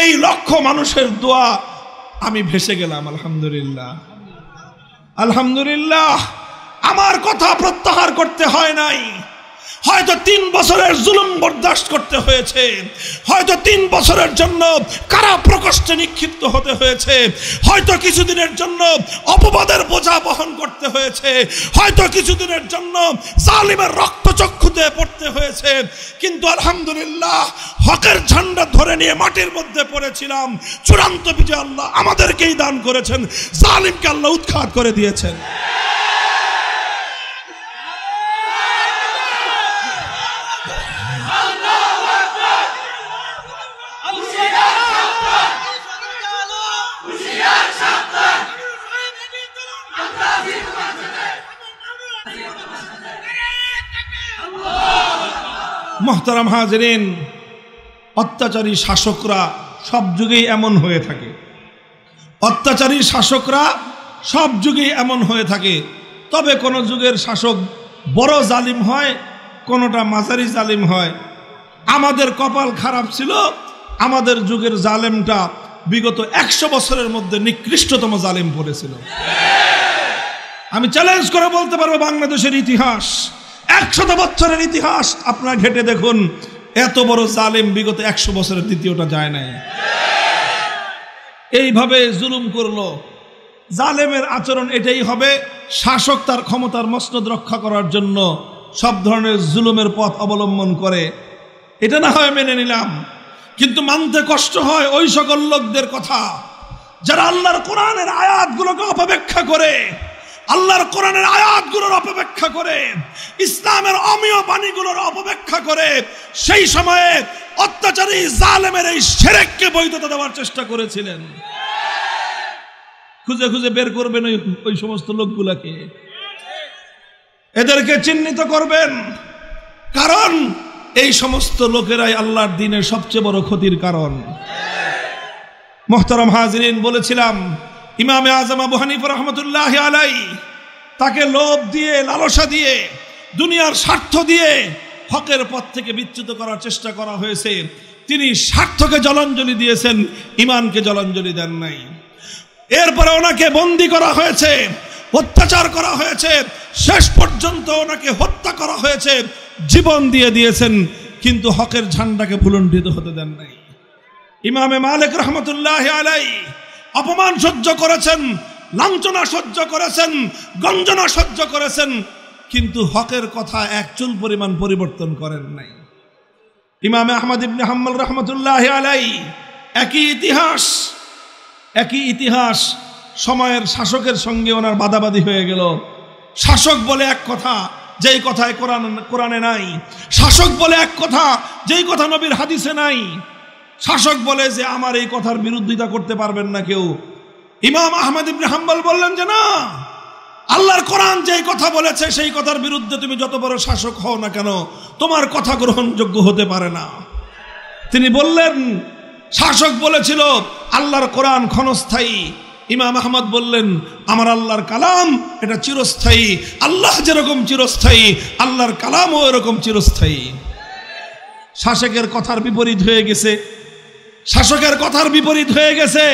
এই লক্ষ মানুষের দোয়া আমি ভেসে গেলাম। আলহামদুলিল্লাহ, আলহামদুলিল্লাহ। আমার কথা প্রত্যাহার করতে হয় নাই। হয়তো 3 বছরের জুলুম বরদাস্ত করতে হয়েছে, হয়তো 3 বছরের জন্য কারা প্রকোষ্ঠে নিক্ষিপ্ত হতে হয়েছে, হয়তো কিছুদিনের জন্য অপবাদের বোঝা বহন করতে হয়েছে, হয়তো কিছুদিনের জন্য জালিমের রক্তচক্ষুতে পড়তে হয়েছে, কিন্তু আলহামদুলিল্লাহ হকের ঝান্ডা ধরে নিয়ে মাটির মধ্যে পড়েছিলাম। চূড়ান্ত বিজয় আল্লাহ আমাদেরকেই দান করেছেন, জালিমকে আল্লাহ উৎখাত করে দিয়েছেন। মুহতারাম হাজিরিন, অত্যাচারী শাসকরা সব যুগেই এমন হয়ে থাকে, অত্যাচারী শাসকরা সব যুগেই এমন হয়ে থাকে। তবে কোন যুগের শাসক বড় জালিম হয়, কোনটা মাঝারি জালিম হয়। আমাদের কপাল খারাপ ছিল, আমাদের যুগের জালেমটা বিগত 100 বছরের মধ্যে নিকৃষ্টতম জালিম পড়েছিল। আমি চ্যালেঞ্জ করে বলতে পারবো, বাংলাদেশের ইতিহাস 100 বছরের ইতিহাস আপনারা ঘেটে দেখুন, এত বড় জালিম বিগত 100 বছরের দ্বিতীয়টা যায় নাই। এইভাবে জুলুম করলো। জালেমের আচরণ এটাই হবে, শাসক তার ক্ষমতার মসনদ রক্ষা করার জন্য সব ধরনের জুলুমের পথ অবলম্বন করে। এটা না হয় মেনে নিলাম, কিন্তু মানতে কষ্ট হয় ওই সকল লোকদের কথা যারা আল্লাহর কোরআনের আয়াতগুলোকে অপব্যাখ্যা করে, আল্লাহর কোরআনের আয়াতগুলোর অপব্যাখ্যা করে, ইসলামের অমীয় বাণীগুলোর অপব্যাখ্যা করে সেই সময়ে অত্যাচারী জালেমের এই শিরককে বৈধতা দেওয়ার চেষ্টা করেছিলেন। খুঁজে খুঁজে বের করবেন ওই সমস্ত লোকগুলাকে, এদেরকে চিহ্নিত করবেন, কারণ এই সমস্ত লোকেরাই আল্লাহর দ্বীনের সবচেয়ে বড় ক্ষতির কারণ। মুহতারাম হাজিরিন, বলেছিলাম ইমামে আজম আবু হানিফা রাহমাতুল্লাহি আলাইহি, তাকে লোভ দিয়ে, লালসা দিয়ে, দুনিয়ার স্বার্থ দিয়ে হকের পথ থেকে বিচ্যুত করার চেষ্টা করা হয়েছে। তিনি স্বার্থকে জলাঞ্জলি দিয়েছেন, ইমানকে জলাঞ্জলি দেন নাই। এরপরে ওনাকে বন্দী করা হয়েছে, অত্যাচার করা হয়েছে, শেষ পর্যন্ত ওনাকে হত্যা করা হয়েছে, জীবন দিয়ে দিয়েছেন, কিন্তু হকের ঝান্ডাকে ভুলণ্ঠিত হতে দেন নাই। ইমামে মালিক রাহমাতুল্লাহি আলাইহি অপমান সহ্য করেছেন, লাঞ্ছনা সহ্য করেছেন, গঞ্জনা সহ্য করেছেন, কিন্তু হকের কথা এক চুল পরিমাণ পরিবর্তন করেন নাই। ইমামে আহমদ ইবনে হাম্বল রাহমাতুল্লাহি আলাইহি, একই ইতিহাস সময়ের শাসকের সঙ্গে ওনার বাদাবাদি হয়ে গেল। শাসক বলে এক কথা, যেই কথায় কোরআনে নাই। শাসক বলে এক কথা, যেই কথা নবীর হাদিসে নাই। শাসক বলে যে আমার এই কথার বিরোধিতা করতে পারবেন না কেউ। ইমাম আহমদ ইবনে হাম্বল বললেন যে না, আল্লাহর কোরআন যেই কথা বলেছে সেই কথার বিরুদ্ধে তুমি যত বড় শাসক হও না কেন, তোমার কথা গ্রহণযোগ্য হতে পারে না। তিনি বললেন, শাসক বলেছিল আল্লাহর কোরআন ক্ষণস্থায়ী, ইমাম আহমদ বললেন আমার আল্লাহর কালাম এটা চিরস্থায়ী। আল্লাহ যেরকম চিরস্থায়ী, আল্লাহর কালামও এরকম চিরস্থায়ী। শাসকের কথার বিপরীত হয়ে গেছে, শাসকের কথার বিপরীত হয়ে গেছে।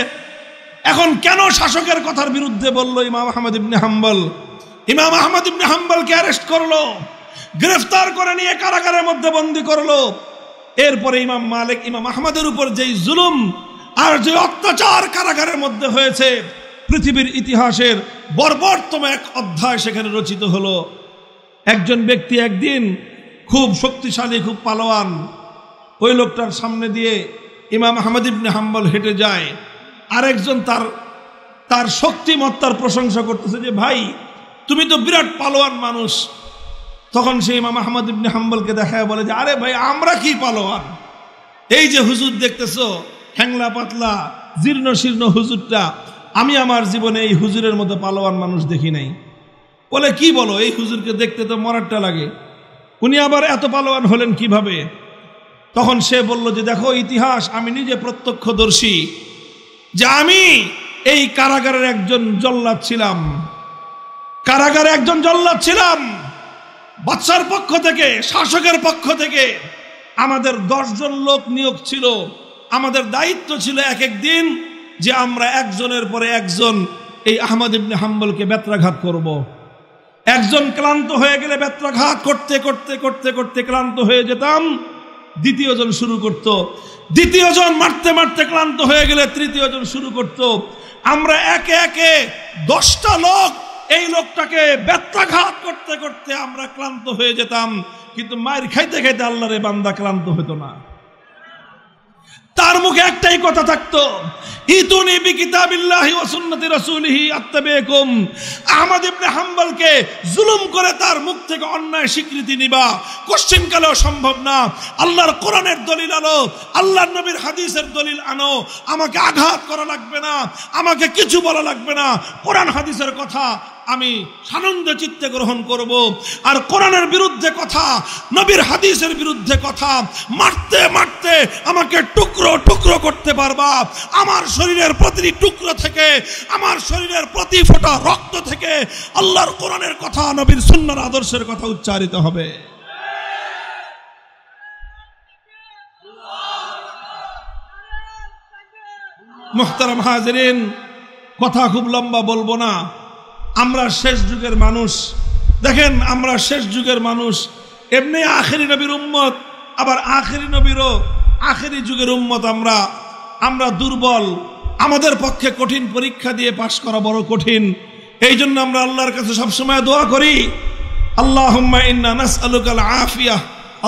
এখন কেন শাসকের কথার বিরুদ্ধে বলল ইমাম আহমদ ইবনে হাম্বল? ইমাম আহমদ ইবনে হাম্বলকে অ্যারেস্ট করলো, গ্রেফতার করে নিয়ে কারাগারের মধ্যে বন্দী করলো। এরপরে ইমাম মালিক ইমাম আহমদের উপর যেই জুলুম আর যে অত্যাচার কারাগারের মধ্যে হয়েছে, পৃথিবীর ইতিহাসের বর্বরতম এক অধ্যায় সেখানে রচিত হলো। একজন ব্যক্তি একদিন খুব শক্তিশালী, খুব পালোয়ান, ওই লোকটার সামনে দিয়ে ইমাম আহমদ ইবনে হাম্বল হেঁটে যায়। আরেকজন তার শক্তিমত্তার প্রশংসা করতেছে যে ভাই তুমি তো বিরাট পালোয়ান মানুষ। তখন সে ইমাম আহমদ ইবনে হাম্বলকে দেখায় বলে যে আরে ভাই আমরা কি পালোয়ান, এই যে হুজুর দেখতেছো হ্যাংলা পাতলা জীর্ণ শীর্ণ হুজুরটা, আমি আমার জীবনে এই হুজুরের মতো পালোয়ান মানুষ দেখি নাই। বলে কি বলো, এই হুজুরকে দেখতে তো মরারটা লাগে, উনি আবার এত পালোয়ান হলেন কিভাবে? তখন সে বলল যে দেখো ইতিহাস আমি নিজে প্রত্যক্ষদর্শী, যে আমি এই কারাগারের একজন জল্লাদ ছিলাম, কারাগারে একজন জল্লাদ ছিলাম। বাদশার পক্ষ থেকে, শাসকের পক্ষ থেকে আমাদের 10 জন লোক নিয়োগ ছিল। আমাদের দায়িত্ব ছিল এক এক দিন যে আমরা একজনের পরে একজন এই আহমদ ইবনে হাম্বলকে বেত্রাঘাত করব। একজন ক্লান্ত হয়ে গেলে বেত্রাঘাত করতে করতে করতে করতে ক্লান্ত হয়ে যেতাম, দ্বিতীয় জন শুরু করত, দ্বিতীয় জন মারতে মারতে ক্লান্ত হয়ে গেলে তৃতীয় জন শুরু করত। আমরা একে একে 10টা লোক এই লোকটাকে বেত্রাঘাত করতে করতে আমরা ক্লান্ত হয়ে যেতাম, কিন্তু মায়ের খাইতে খাইতে আল্লাহর বান্দা ক্লান্ত হতো না। তার মুখে একটাই কথা থাকতো, ইতুনি বিকিতাবিল্লাহি ওয়া সুন্নতি রাসূলিহি আত্তাবিকুম। আহমদ ইবনে হাম্বলকে জুলুম করে তার মুখ থেকে অন্যায় স্বীকৃতি নিবা কোশ্চিনকালেও সম্ভব না। আল্লাহর কোরআনের দলিল আনো, আল্লাহর নবীর হাদিসের দলিল আনো। আমাকে আঘাত করা লাগবে না, আমাকে কিছু বলা লাগবে না, কোরআন হাদিসের কথা আমি সানন্দ চিত্তে গ্রহণ করব। আর কোরআনের বিরুদ্ধে কথা, নবীর হাদিসের বিরুদ্ধে কথা মারতে মারতে আমাকে টুকরো টুকরো করতে পারবা। আমার শরীরের প্রতিটি টুকরো থেকে, আমার শরীরের প্রতি ফোঁটা রক্ত থেকে আল্লাহর কোরআনের কথা, নবীর সুন্নাহর আদর্শের কথা উচ্চারিত হবে। মুহতারাম হাজিরিন, কথা খুব লম্বা বলবো না। আমরা শেষ যুগের মানুষ, দেখেন আমরা শেষ যুগের মানুষ, এমনি আখেরি নবীর উম্মত, আবার আখেরি নবীরও আখেরি যুগের উম্মত। আমরা দুর্বল, আমাদের পক্ষে কঠিন পরীক্ষা দিয়ে পাশ করা বড় কঠিন। এই জন্য আমরা আল্লাহর কাছে সবসময় দোয়া করি, আল্লাহুম্মা ইন্না নাসআলুকাল আফিয়া,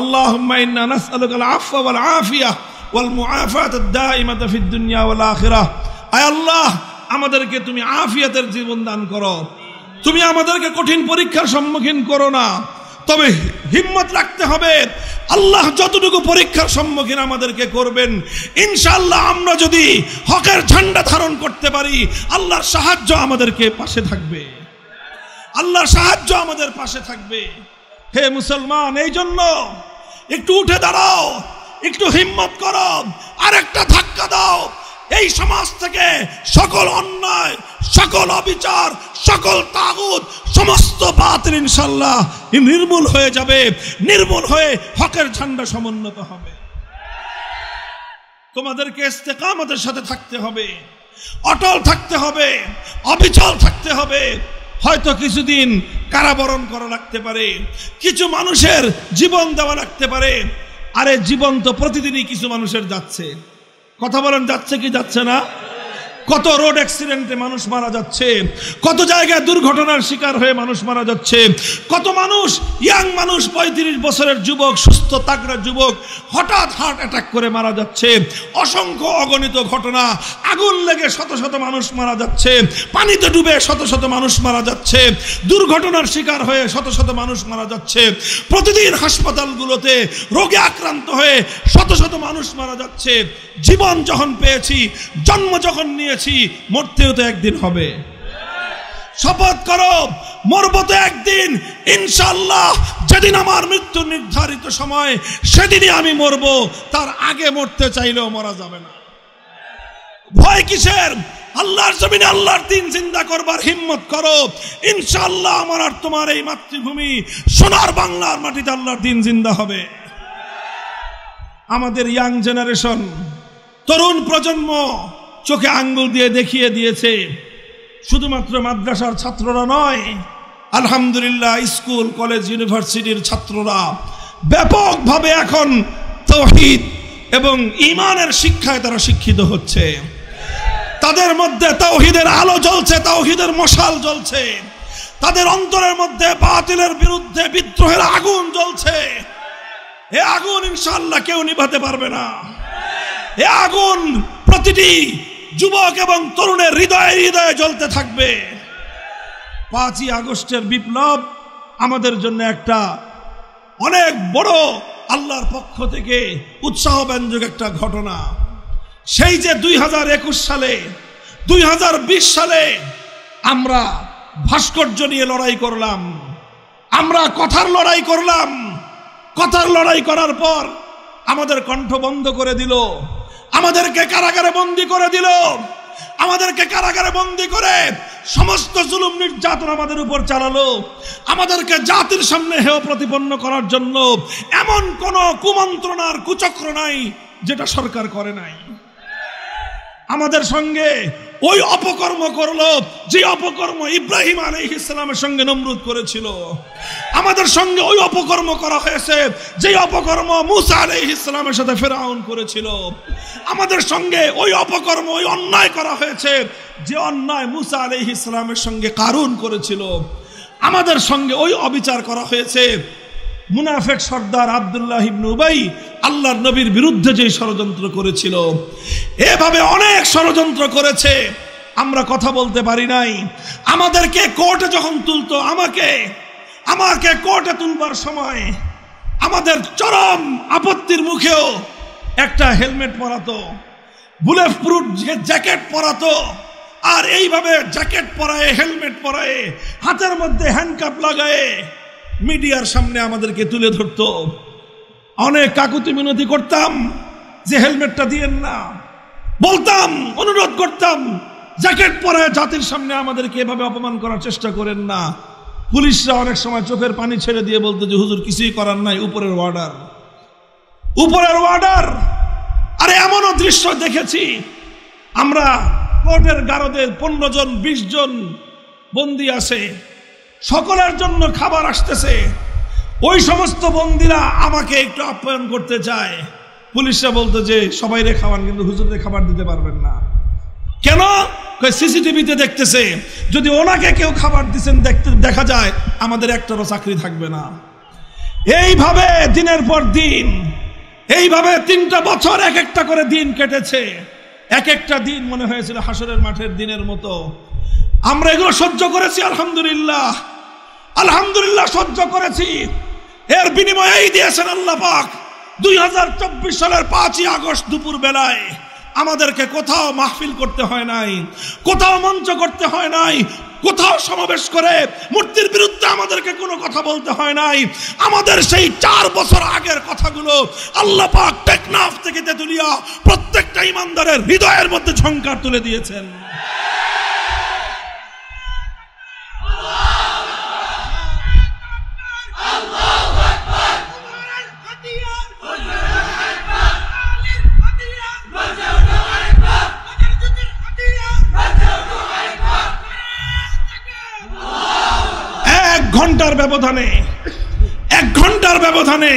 আল্লাহুম্মা ইন্না নাসআলুকাল আফওয়া ওয়াল আফিয়া ওয়াল মুআফাতাদ দাইমাতা ফিদ দুনিয়া ওয়াল আখিরাহ। আয় আল্লাহ, আমাদেরকে তুমি আফিয়াতের জীবন দান করো, তুমি আমাদেরকে কঠিন পরীক্ষার সম্মুখীন করো না। তবে হিম্মত রাখতে হবে, আল্লাহ যতটুকু পরীক্ষার সম্মুখীন আমাদেরকে করবেন, ইনশাআল্লাহ আমরা যদি হকের ঝান্ডা ধারণ করতে পারি, আল্লাহর সাহায্য আমাদেরকে পাশে থাকবে, আল্লাহর সাহায্য আমাদের পাশে থাকবে। হে মুসলমান, এই জন্য একটু উঠে দাঁড়াও, একটু হিম্মত করো, আর একটা ধাক্কা দাও। এই সমাজ থেকে সকল অন্যায়, সকল অবিচার, সকল তাগুত, সমস্ত বাতিল ইনশাআল্লাহ নির্মূল হয়ে যাবে, নির্মূল হয়ে হকের ঝান্ডা সমুন্নত হবে। তোমাদেরকে ইস্তেকামতের সাথে থাকতে হবে, অটল থাকতে হবে, অবিচল থাকতে হবে। হয়তো কিছুদিন কারাবরণ করা লাগতে পারে, কিছু মানুষের জীবন দেওয়া লাগতে পারে। আরে জীবন তো প্রতিদিনই কিছু মানুষের যাচ্ছে, কথা বলেন, যাচ্ছে কি যাচ্ছে না? কত রোড অ্যাক্সিডেন্টে মানুষ মারা যাচ্ছে, কত জায়গায় দুর্ঘটনার শিকার হয়ে মানুষ মারা যাচ্ছে, কত মানুষ, ইয়াং মানুষ, 35 বছরের যুবক, সুস্থ তাগড়া যুবক হঠাৎ হার্ট অ্যাটাক করে মারা যাচ্ছে। অসংখ্য অগণিত ঘটনা, আগুন লেগে শত শত মানুষ মারা যাচ্ছে, পানিতে ডুবে শত শত মানুষ মারা যাচ্ছে, দুর্ঘটনার শিকার হয়ে শত শত মানুষ মারা যাচ্ছে। প্রতিদিন হাসপাতালগুলোতে রোগে আক্রান্ত হয়ে শত শত মানুষ মারা যাচ্ছে। জীবন যখন পেয়েছি, জন্ম যখন নিয়েছি, মরতেও তো একদিন হবে। শপথ করো, মরবো তো একদিন ইনশাআল্লাহ। যেদিন আমার মৃত্যু নির্ধারিত সময়, সেদিনই আমি মরবো, তার আগে মরতে চাইলেও মরা যাবে না। ভয় কিসের? আল্লাহর জমিনে আল্লাহর দিন জিন্দা করবার হিম্মত করো। ইনশাআল্লাহ আমার আর তোমার এই মাতৃভূমি সোনার বাংলার মাটিতে আল্লাহর দিন জিন্দা হবে। আমাদের ইয়াং জেনারেশন, তরুণ প্রজন্ম চোখে আঙ্গুল দিয়ে দেখিয়ে দিয়েছে। শুধুমাত্র মাদ্রাসার ছাত্ররা নয়, আলহামদুলিল্লাহ স্কুল কলেজ ইউনিভার্সিটির ছাত্ররা ব্যাপকভাবে এখন তাওহীদ এবং ঈমানের শিক্ষায় তারা শিক্ষিত হচ্ছে। তাদের মধ্যে তাওহীদের আলো জ্বলছে, তাওহীদের মশাল জ্বলছে। তাদের অন্তরের মধ্যে বাতিলের বিরুদ্ধে বিদ্রোহের আগুন জ্বলছে। এ আগুন ইনশাআল্লাহ কেউ নিভাতে পারবে না। এ আগুন প্রতিটি যুবক এবং তরুণের হৃদয়ে হৃদয়ে জ্বলতে থাকবে। 5ই আগস্টের বিপ্লব আমাদের জন্য একটা অনেক বড় আল্লাহর পক্ষ থেকে উৎসাহব্যঞ্জক একটা ঘটনা। সেই যে 2021 সালে 2020 সালে আমরা ভাস্কর্য নিয়ে লড়াই করলাম, আমরা কথার লড়াই করলাম। কথার লড়াই করার পর আমাদের কণ্ঠ বন্ধ করে দিল, আমাদেরকে কারাগারে বন্দী করে দিল, আমাদেরকে কারাগারে বন্দী করে সমস্ত জুলুম নির্যাতন আমাদের উপর চালালো। আমাদেরকে জাতির সামনে হেয় প্রতিপন্ন করার জন্য এমন কোন কুমন্ত্রণার কুচক্র নাই যেটা সরকার করে নাই। আমাদের সঙ্গে ওই অপকর্ম করলো যে অপকর্ম ইব্রাহিম আলাইহিস সালামের সঙ্গে নমরুদ করেছিল। আমাদের সঙ্গে ওই অপকর্ম করা হয়েছে যে অপকর্ম মুসা আলাইহিস সালামের সাথে ফিরআউন করেছিল। আমাদের সঙ্গে ওই অপকর্ম, ওই অন্যায় করা হয়েছে যে অন্যায় মুসা আলাইহিস সালামের সঙ্গে কারুন করেছিল। আমাদের সঙ্গে ওই অবিচার করা হয়েছে মুনাফিক সর্দার আব্দুল্লাহ ইবনে উবাই আল্লাহর নবীর বিরুদ্ধে যে ষড়যন্ত্র করেছিল। এভাবে অনেক ষড়যন্ত্র করেছে, আমরা কথা বলতে পারি নাই। আমাদেরকে কোর্টে যখন তুলতো, আমাকে কোর্টে তুলবার সময় আমাদের চরম আপত্তির মুখেও একটা হেলমেট পরাতো, বুলেট প্রুফ জ্যাকেট পরাতো। আর এইভাবে জ্যাকেট পরায়, হেলমেট পরায়, হাতের মধ্যে হ্যান্ডকাপ লাগায় মিডিয়ার সামনে আমাদেরকে তুলে ধরতো। অনেক কাকুতি মিনতি করতাম যে হেলমেটটা দিয়েন না, বলতাম, অনুরোধ করতাম জ্যাকেট পরায় জাতির সামনে আমাদেরকে এভাবে অপমান করার চেষ্টা করেন না। পুলিশরা অনেক সময় চোখের পানি ছেড়ে দিয়ে বলতো যে হুজুর কিছুই করার নাই, উপরের অর্ডার, উপরের অর্ডার। আরে এমনও দৃশ্য দেখেছি আমরা, কোর্টের গারদে 15 জন 20 জন বন্দী আছে, সকলের জন্য খাবার আসতেছে। ওই সমস্ত বন্দীরা আমাকে একটু আপ্যায়ন করতে চায়, পুলিশরা বলতো যে সবাইরে খাওয়ান, কিন্তু হুজুরদের খাবার দিতে পারবেন না। কেন? সিসিটিভিতে দেখতেছে, যদি ওনাকে কেউ খাবার দিচ্ছেন দেখা যায় আমাদের একটারও চাকরি থাকবে না। এইভাবে দিনের পর দিন, এইভাবে 3টা বছর এক একটা করে দিন কেটেছে। এক একটা দিন মনে হয়েছিল হাসরের মাঠের দিনের মতো। আমরা এগুলো সহ্য করেছি, আলহামদুলিল্লাহ, আলহামদুলিল্লাহ সহ্য করেছি। এর বিনিময়ে এই দিয়েছেন আল্লাহ পাক 2024 সালের 5ই আগস্ট দুপুর বেলায় আমাদেরকে কোথাও মাহফিল করতে হয় নাই, কোথাও মঞ্চ করতে হয় নাই, কোথাও সমাবেশ করে মূর্তির বিরুদ্ধে আমাদেরকে কোনো কথা বলতে হয় নাই। আমাদের সেই 4 বছর আগের কথাগুলো আল্লাহ পাক টেকনাফ থেকে তেতুলিয়া প্রত্যেকটা ইমানদারের হৃদয়ের মধ্যে ঝংকার তুলে দিয়েছেন। এক ঘন্টার ব্যবধানে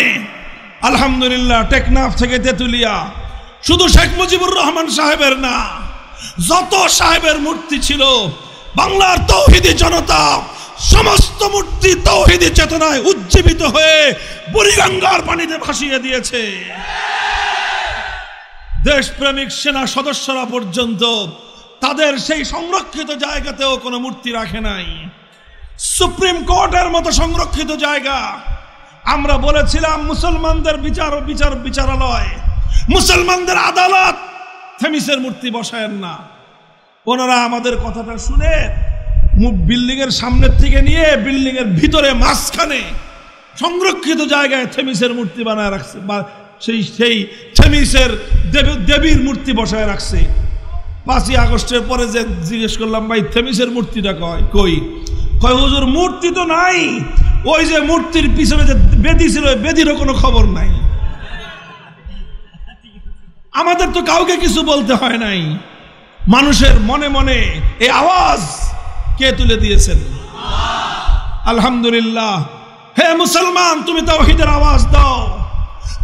আলহামদুলিল্লাহ টেকনাফ থেকে তেতুলিয়া শুধু শেখ মুজিবুর রহমান সাহেবের না, যত সাহেবের মূর্তি ছিল বাংলার তৌহিদি জনতা সমস্ত মূর্তি তৌহিদি চেতনায় উজ্জীবিত হয়ে বুড়িগঙ্গার পানিতে ভাসিয়ে দিয়েছে। দেশপ্রেমিক সেনা সদস্যরা পর্যন্ত তাদের সেই সংরক্ষিত জায়গাতেও কোনো মূর্তি রাখে নাই। সুপ্রিম কোর্টের মতো সংরক্ষিত জায়গা, আমরা বলেছিলাম মুসলমানদের বিচারালয়, মুসলমানদের আদালত, থেমিসের মূর্তি বসায়েন না। ওনারা আমাদের কথাটা শুনে বিল্ডিং এর সামনের থেকে নিয়ে বিল্ডিং এর ভিতরে মাঝখানে সংরক্ষিত জায়গায় থেমিসের মূর্তি বানায় রাখছে, বা সেই থেমিসের দেবীর মূর্তি বসায় রাখছে। 5ই আগস্টের পরে যে জিজ্ঞেস করলাম, ভাই থেমিসের মূর্তিটা কই? কয় হুজুর মূর্তি তো নাই, ওই যে মূর্তির পিছনে যে বেদি ছিল বেদিরও কোনো খবর নাই। আমাদের তো কাউকে কিছু বলতে হয় নাই, মানুষের মনে মনে এই আওয়াজ কে তুলে দিয়েছেন? আলহামদুলিল্লাহ। হে মুসলমান, তুমি তাওহীদের আওয়াজ দাও,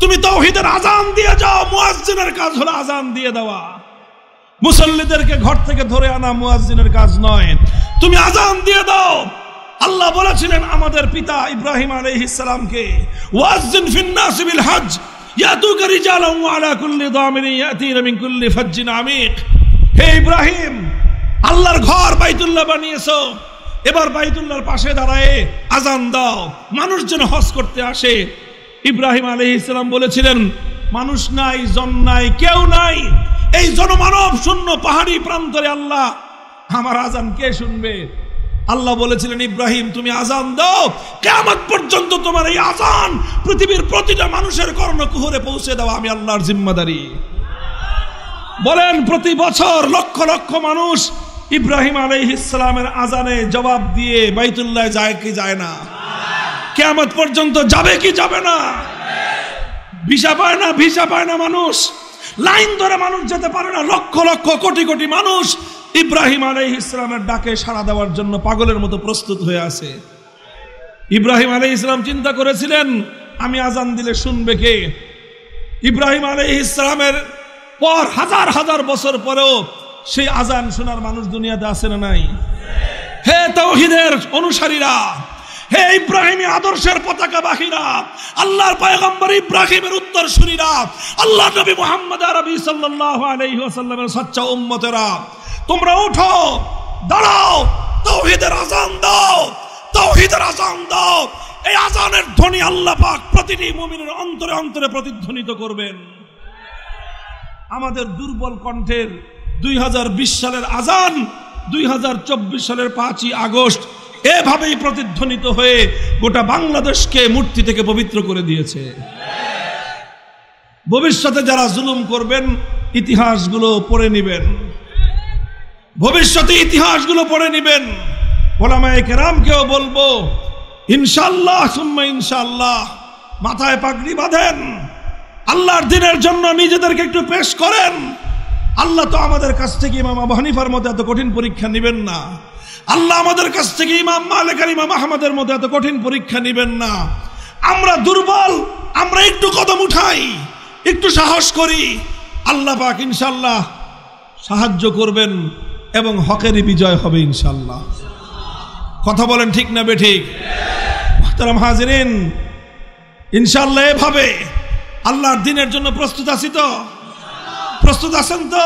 তুমি তাওহীদের আজান দিয়ে যাও। মুয়াজ্জিনের কাজ হলো আজান দিয়ে দেওয়া, মুসল্লিদেরকে ঘর থেকে ধরে আনা মুয়াজ্জিনের কাজ নয়। তুমি আজান দিয়ে দাও। আল্লাহ বলেছিলেন আমাদের পিতা ইব্রাহিম আলাইহিস সালামকে, ওয়াজ্জিন ফিন নাস বিল হজ ইয়াতুকা রিজালান ওয়া আলা কুল্লি দামিরিন ইয়াতিনা মিন কুল্লি ফাজ্জিন আমিক। হে ইব্রাহিম, আল্লাহর ঘর বাইতুল্লাহ বানিয়েছো, এবার বাইতুল্লাহর পাশে দাঁড়ায় আজান দাও, মানুষ যেন হজ করতে আসে। ইব্রাহিম আলাইহিস সালাম বলেছিলেন, মানুষ নাই, জন নাই, কেউ নাই, এই জনমানব শূন্য পাহাড়ি প্রান্তরে আল্লাহ আমার আজান কে শুনবে? আল্লাহ বলেছিলেন, ইব্রাহিম তুমি আজান দাও, কিয়ামত পর্যন্ত তোমার এই আজান পৃথিবীর প্রতিটা মানুষের কর্ণকুহরে পৌঁছে দেওয়া আমি আল্লাহর জিম্মাদারি। বলেন, প্রতি বছর লক্ষ লক্ষ মানুষ ইব্রাহিম আলাইহিস সালামের আজানে জবাব দিয়ে বাইতুল্লাহ যায় কি যায় না? কিয়ামত পর্যন্ত যাবে কি যাবে না? ভিসা পায় না, ভিসা পায় না মানুষ, লাইন ধরে মানুষ যেতে পারে না। লক্ষ লক্ষ কোটি কোটি মানুষ ইব্রাহিম আলাইহিস সালামের ডাকে সাড়া দেওয়ার জন্য পাগলের মতো প্রস্তুত হয়ে আছে। ইব্রাহিম আলাইহিস সালাম চিন্তা করেছিলেন, আমি আজান দিলে শুনবে কে? ইব্রাহিম আলাইহিস সালামের পর হাজার হাজার বছর পরেও সেই আজান শোনার মানুষ দুনিয়াতে আছে না নাই? হে তাওহীদের অনুসারীরা, হে ইব্রাহিমী আদর্শের পতাকাবাহীরা, আল্লাহর পয়গম্বর ইব্রাহিমের উত্তরসূরিরা, আল্লাহর নবী মুহাম্মদ আরবি সাল্লাল্লাহু আলাইহি ওয়াসাল্লামের সচ্চা উম্মতেরা, তোমরা উঠো, দাঁড়াও, তাওহীদের আজান দাও, তাওহীদের আজান দাও। এই আজানের ধ্বনি আল্লাহ পাক প্রতিটি মুমিনের অন্তরে অন্তরে প্রতিধ্বনিত করবেন। আমাদের দুর্বল কণ্ঠের 2020 সালের আজান 2024 সালের 5ই আগস্ট এভাবেই প্রতিধ্বনিত হয়ে গোটা বাংলাদেশকে মূর্তি থেকে পবিত্র করে দিয়েছে। ভবিষ্যতে যারা জুলুম করবেন ইতিহাসগুলো পড়ে নেবেন, ভবিষ্যতে ইতিহাসগুলো পড়ে নেবেন। ওলামায়ে কেরামকেও বলবো, ইনশাআল্লাহ সুম্মা ইনশাআল্লাহ মাথায় পাগড়ি বাঁধেন, আল্লাহর দ্বীনের জন্য নিজেদেরকে একটু পেশ করেন। আল্লাহ তো আমাদের কাছ থেকে ইমাম আবু হানিফার মতো এত কঠিন পরীক্ষা নেবেন না, আল্লাহ আমাদের কাছ থেকে ইমাম মালিক আর ইমাম আহমদের মতো এত কঠিন পরীক্ষা নেবেন না। আমরা দুর্বল, আমরা একটু কদম উঠাই, একটু সাহস করি, আল্লাহ পাক ইনশাআল্লাহ সাহায্য করবেন এবং হকেরই বিজয় হবে ইনশাআল্লাহ। কথা বলেন ঠিক না বেঠিক? মুহতারাম হাজিরিন, ইনশাআল্লাহ এভাবে আল্লাহর দ্বীনের জন্য প্রস্তুত আছি তো? প্রস্তুত আছেন তো?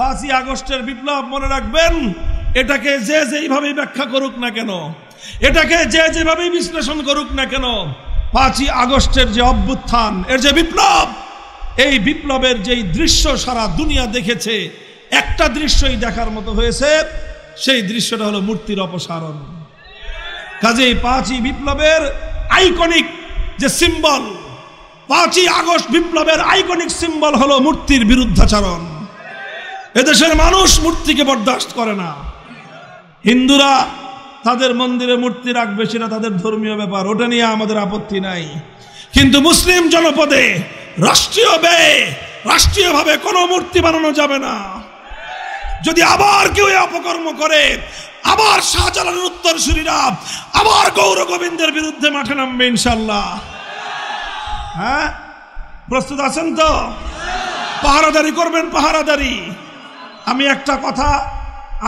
5ই আগস্টের বিপ্লব মনে রাখবেন, এটাকে যে যেইভাবে ব্যাখ্যা করুক না কেন, এটাকে যে যেভাবে বিশ্লেষণ করুক না কেন, 5ই আগস্টের যে অভ্যুত্থান, এর যে বিপ্লব, এই বিপ্লবের যেই দৃশ্য সারা দুনিয়া দেখেছে, একটা দৃশ্যই দেখার মতো হয়েছে, সেই দৃশ্যটা হলো মূর্তির অপসারণ। কাজেই 5ই বিপ্লবের আইকনিক যে সিম্বল, 5ই আগস্ট বিপ্লবের আইকনিক সিম্বল হলো মূর্তির বিরুদ্ধাচরণ। এদেশের মানুষ মূর্তিকে বরদাস্ত করে না। হিন্দুরা তাদের মন্দিরে মূর্তি রাখবে, সেটা তাদের ধর্মীয় ব্যাপার, ওটা নিয়ে আমাদের আপত্তি নাই। কিন্তু মুসলিম জনপদে রাষ্ট্রীয় ব্যয়ে রাষ্ট্রীয়ভাবে কোনো মূর্তি বানানো যাবে না। যদি আবার কেউ অপকর্ম করে, আবার শাহজালালের উত্তরসূরিরা আবার গৌর গোবিন্দের বিরুদ্ধে মাঠে নামবে ইনশাআল্লাহ। হ্যাঁ, প্রস্তুত আছেন তো? পাহারাদারি করবেন, পাহারাদারি। আমি একটা কথা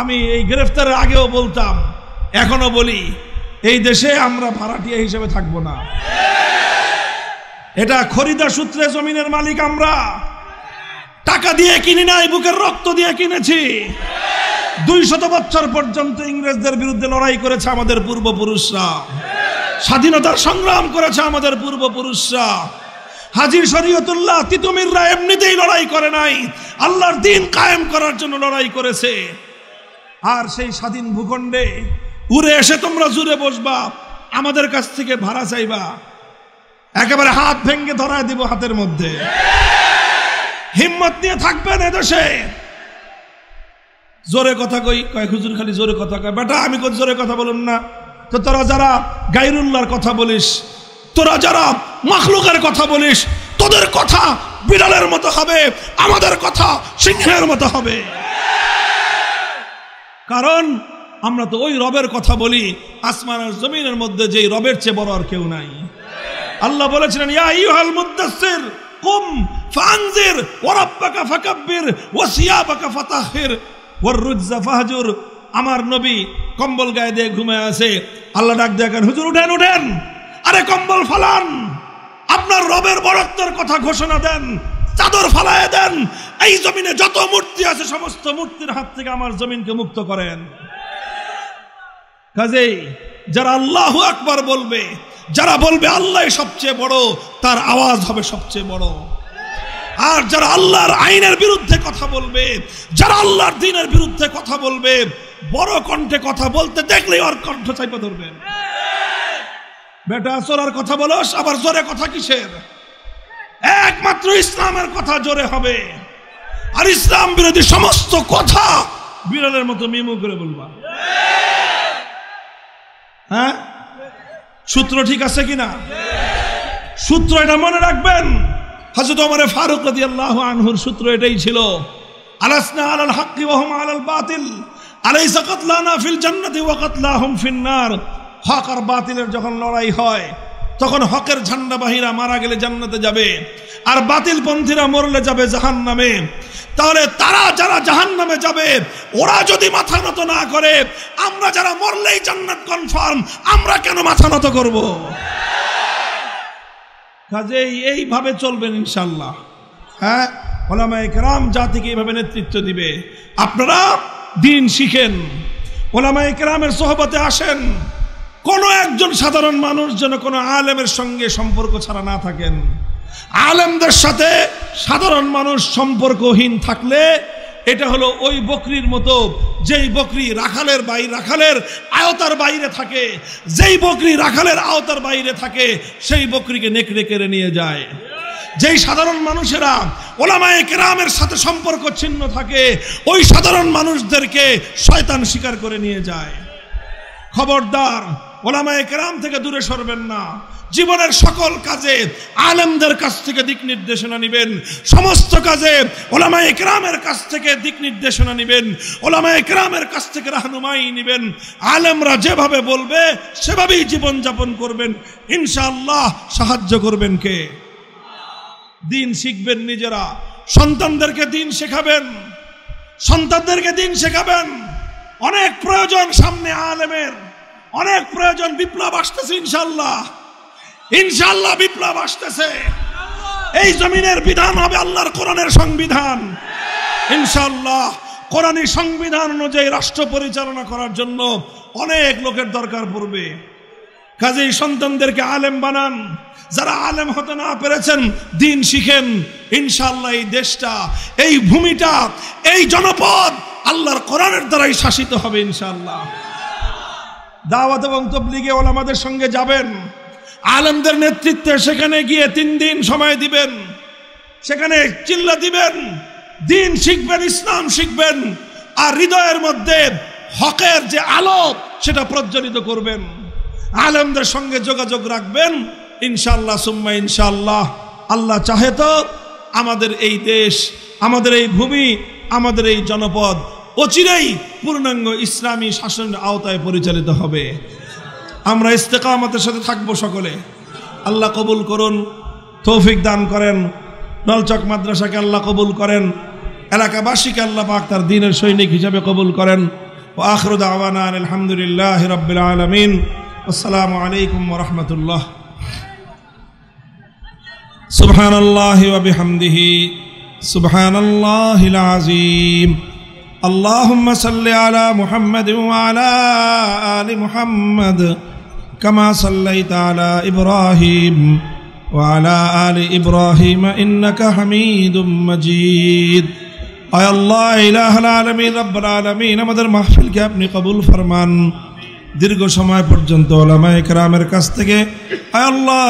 আমি এই গ্রেফতারের আগেও বলতাম, এখনো বলি, এই দেশে আমরা ভাড়াটিয়া হিসেবে থাকবো না। এটা খরিদা সূত্রে জমিনের মালিক আমরা, টাকা দিয়ে কিনি নাই, বুকের রক্ত দিয়ে কিনেছি। 200 বছর পর্যন্ত ইংরেজদের বিরুদ্ধে লড়াই করেছে আমাদের পূর্বপুরুষরা, স্বাধীনতার সংগ্রাম করেছে আমাদের পূর্বপুরুষরা। হাজী শরীয়তুল্লাহ তিতুমিররা এমনিতেই লড়াই করে নাই, আল্লাহর দ্বীন কায়েম করার জন্য লড়াই করেছে। আর সেই স্বাধীন ভূখণ্ডে উড়ে এসে তোমরা জুড়ে বসবা, আমাদের কাছ থেকে ভাড়া চাইবা, একেবারে হাত ভেঙে ধরায় দিব হাতের মধ্যে। হিম্মত নিয়ে থাকবেন এদেশে। জোরে কথা কয় হুজুর খালি জোরে কথা কয়। বেটা আমি জোরে কথা বলুন না তো, তোরা যারা গায়রুল্লাহর কথা বলিস, তোরা যারা মাখলুকের কথা বলিস, তোদের কথা বিড়ালের মতো হবে, আমাদের কথা সিংহের মতো হবে। কারণ আমরা তো ওই রবের কথা বলি আসমান আর জমিনের মধ্যে, যেই রবের চেয়ে বড় আর কেউ নাই। আল্লাহ বলেছিলেন, ইয়া আইয়ুহাল মুদ্দাসসির কুম ফানজির ওয়া রাব্বাকা ফাকাব্বির ওয়া সিয়াবাকা ফাতাহহির ওয়ার রুজজা ফাহজুর। আমার নবী কম্বল গায়ে দিয়ে ঘুমায় আছে, আল্লাহ ডাক দেন, হুজুর উঠেন উঠেন, আরে কম্বল ফালান, আপনার রবের বড়ত্বের কথা ঘোষণা দেন, চাদর ফালায় দেন, এই জমিনে যত মূর্তি আছে সমস্ত মূর্তির হাত থেকে আমার জমিনকে মুক্ত করেন। কাজেই যারা আল্লাহু আকবার বলবে, যারা বলবে আল্লাহ সবচেয়ে বড়, তার আওয়াজ হবে সবচেয়ে বড়। আর যারা আল্লাহর আইনের বিরুদ্ধে কথা বলবে, যারা আল্লাহর দ্বীনের বিরুদ্ধে কথা বলবে, বড় কণ্ঠে কথা বলতে দেখলে ওর কণ্ঠ চাইপা ধরবেন। বেটা চোরার কথা বলস, আবার জোরে কথা কিসের? একমাত্র ইসলামের কথা জোরে হবে, আর ইসলাম বিরোধী সমস্ত কথা বিড়ালের মতো মিমু করে বলবা। হ্যাঁ, সূত্র ঠিক আছে কিনা? সূত্র এটা মনে রাখবেন। হযরত ওমর ফারুক রাদিয়াল্লাহু আনহুর সূত্র এটাই ছিল, আলাসনা আলাল হাক্কি ওয়া হুম আলাল বাতিল, আলাইসা কাতলানা ফিল জান্নাতি ওয়া কাতলাহুম ফিন নার। হক আর বাতিলের যখন লড়াই হয় তখন হকের ঝান্ডাবাহীরা মারা গেলে জান্নাতে যাবে, আর বাতিলপন্থীরা মরলে যাবে জাহান্নামে। তাহলে তারা যারা জাহান্নামে যাবে, ওরা যদি মাথা নত না করে, আমরা যারা মরলেই জান্নাত কনফার্ম, আমরা কেন মাথা নত করব? কাজেই এইভাবে চলবেন ইনশাআল্লাহ। হ্যাঁ, ওলামায়ে কেরাম জাতিকে এইভাবে নেতৃত্ব দিবে। আপনারা দিন শিখেন, ওলামায়ে কেরামের সোহবতে আসেন। কোন একজন সাধারণ মানুষ যেন কোনো আলেমের সঙ্গে সম্পর্ক ছাড়া না থাকেন। আলেমদের সাথে সাধারণ মানুষ সম্পর্কহীন থাকলে এটা হলো ওই বকরির মতো, যেই বকরি রাখালের আয়তার বাইরে থাকে। যেই বকরি রাখালের আওতার বাইরে থাকে সেই বকরিকে নেকড়ে কেড়ে নিয়ে যায়। যেই সাধারণ মানুষেরা ওলামায়ে কেরামের সাথে সম্পর্ক ছিন্ন থাকে, ওই সাধারণ মানুষদেরকে শয়তান শিকার করে নিয়ে যায়। খবরদার, ওলামায়ে কেরাম থেকে দূরে সরবেন না। জীবনের সকল কাজে আলেমদের কাছ থেকে দিক নির্দেশনা নেবেন, সমস্ত কাজে ওলামায়ে কেরামের কাছ থেকে দিক নির্দেশনা নেবেন, ওলামায়ে কেরামের কাছ থেকে রাহনুমাই নেবেন। আলেমরা যেভাবে বলবে সেভাবেই জীবন যাপন করবেন, ইনশাআল্লাহ সাহায্য করবেন কে? দিন শিখবেন নিজেরা, সন্তানদেরকে দিন শেখাবেন, সন্তানদেরকে দিন শেখাবেন। অনেক প্রয়োজন সামনে আলেমের, অনেক প্রয়োজন। বিপ্লব আসতেছে ইনশাআল্লাহ, ইনশাআল্লাহ বিপ্লব আসতেছে। এই জমিনের বিধান হবে আল্লাহর কোরআনের সংবিধান ইনশাআল্লাহ। কোরআনী সংবিধান অনুযায়ী রাষ্ট্র পরিচালনা করার জন্য অনেক লোকের দরকার পড়বে। কাজেই সন্তানদেরকে আলেম বানান। যারা আলেম হতে না পেরেছেন, দিন শিখেন। ইনশাআল্লাহ এই দেশটা, এই ভূমিটা, এই জনপদ আল্লাহর কোরআনের দ্বারাই শাসিত হবে ইনশাআল্লাহ। দাওয়াত এবং তাবলীগে ওলামাদের সঙ্গে যাবেন, আলেমদের নেতৃত্বে সেখানে গিয়ে 3 দিন সময় দিবেন, সেখানে চিল্লা দিবেন, দিন শিখবেন, ইসলাম শিখবেন, আর হৃদয়ের মধ্যে হকের যে আলো সেটা প্রজ্বলিত করবেন। আলেমদের সঙ্গে যোগাযোগ রাখবেন ইনশাআল্লাহ সুম্মা ইনশাআল্লাহ। আল্লাহ চাহে তো আমাদের এই দেশ, আমাদের এই ভূমি, আমাদের এই জনপদ অচিরেই পূর্ণাঙ্গ ইসলামী শাসনের আওতায় পরিচালিত হবে। আমরা ইস্তেকামতের সাথে থাকবো সকলে। আল্লাহ কবুল করুন, তৌফিক দান করেন। নলচক মাদ্রাসাকে আল্লাহ কবুল করেন, এলাকাবাসীকে আল্লাহ পাক তার দ্বীনের সৈনিক হিসেবে কবুল করেন। ওয়া আখিরু দাওয়ানা আলহামদুলিল্লাহি রাব্বিল আলামিন। আসসালামু আলাইকুম ওয়া রাহমাতুল্লাহ। সুবহানাল্লাহি ওয়া বিহামদিহি সুবহানাল্লাহিল আযীম। আল্লাহুম্মা সাল্লি আলা মুহাম্মাদ ওয়া আলা আলি মুহাম্মাদ কামা সাল্লাইতা আলা ইব্রাহিম ওয়া আলা আলি ইব্রাহিম ইন্নাকা হামিদুম মাজিদ। আয় আল্লাহ ইলাহুল আলামিন রব্বুল আলামিন, আমাদের মাহফিলকে আপনি কবুল ফরমান। দীর্ঘ সময় পর্যন্ত উলামায়ে কেরামের কাছ থেকে আয় আল্লাহ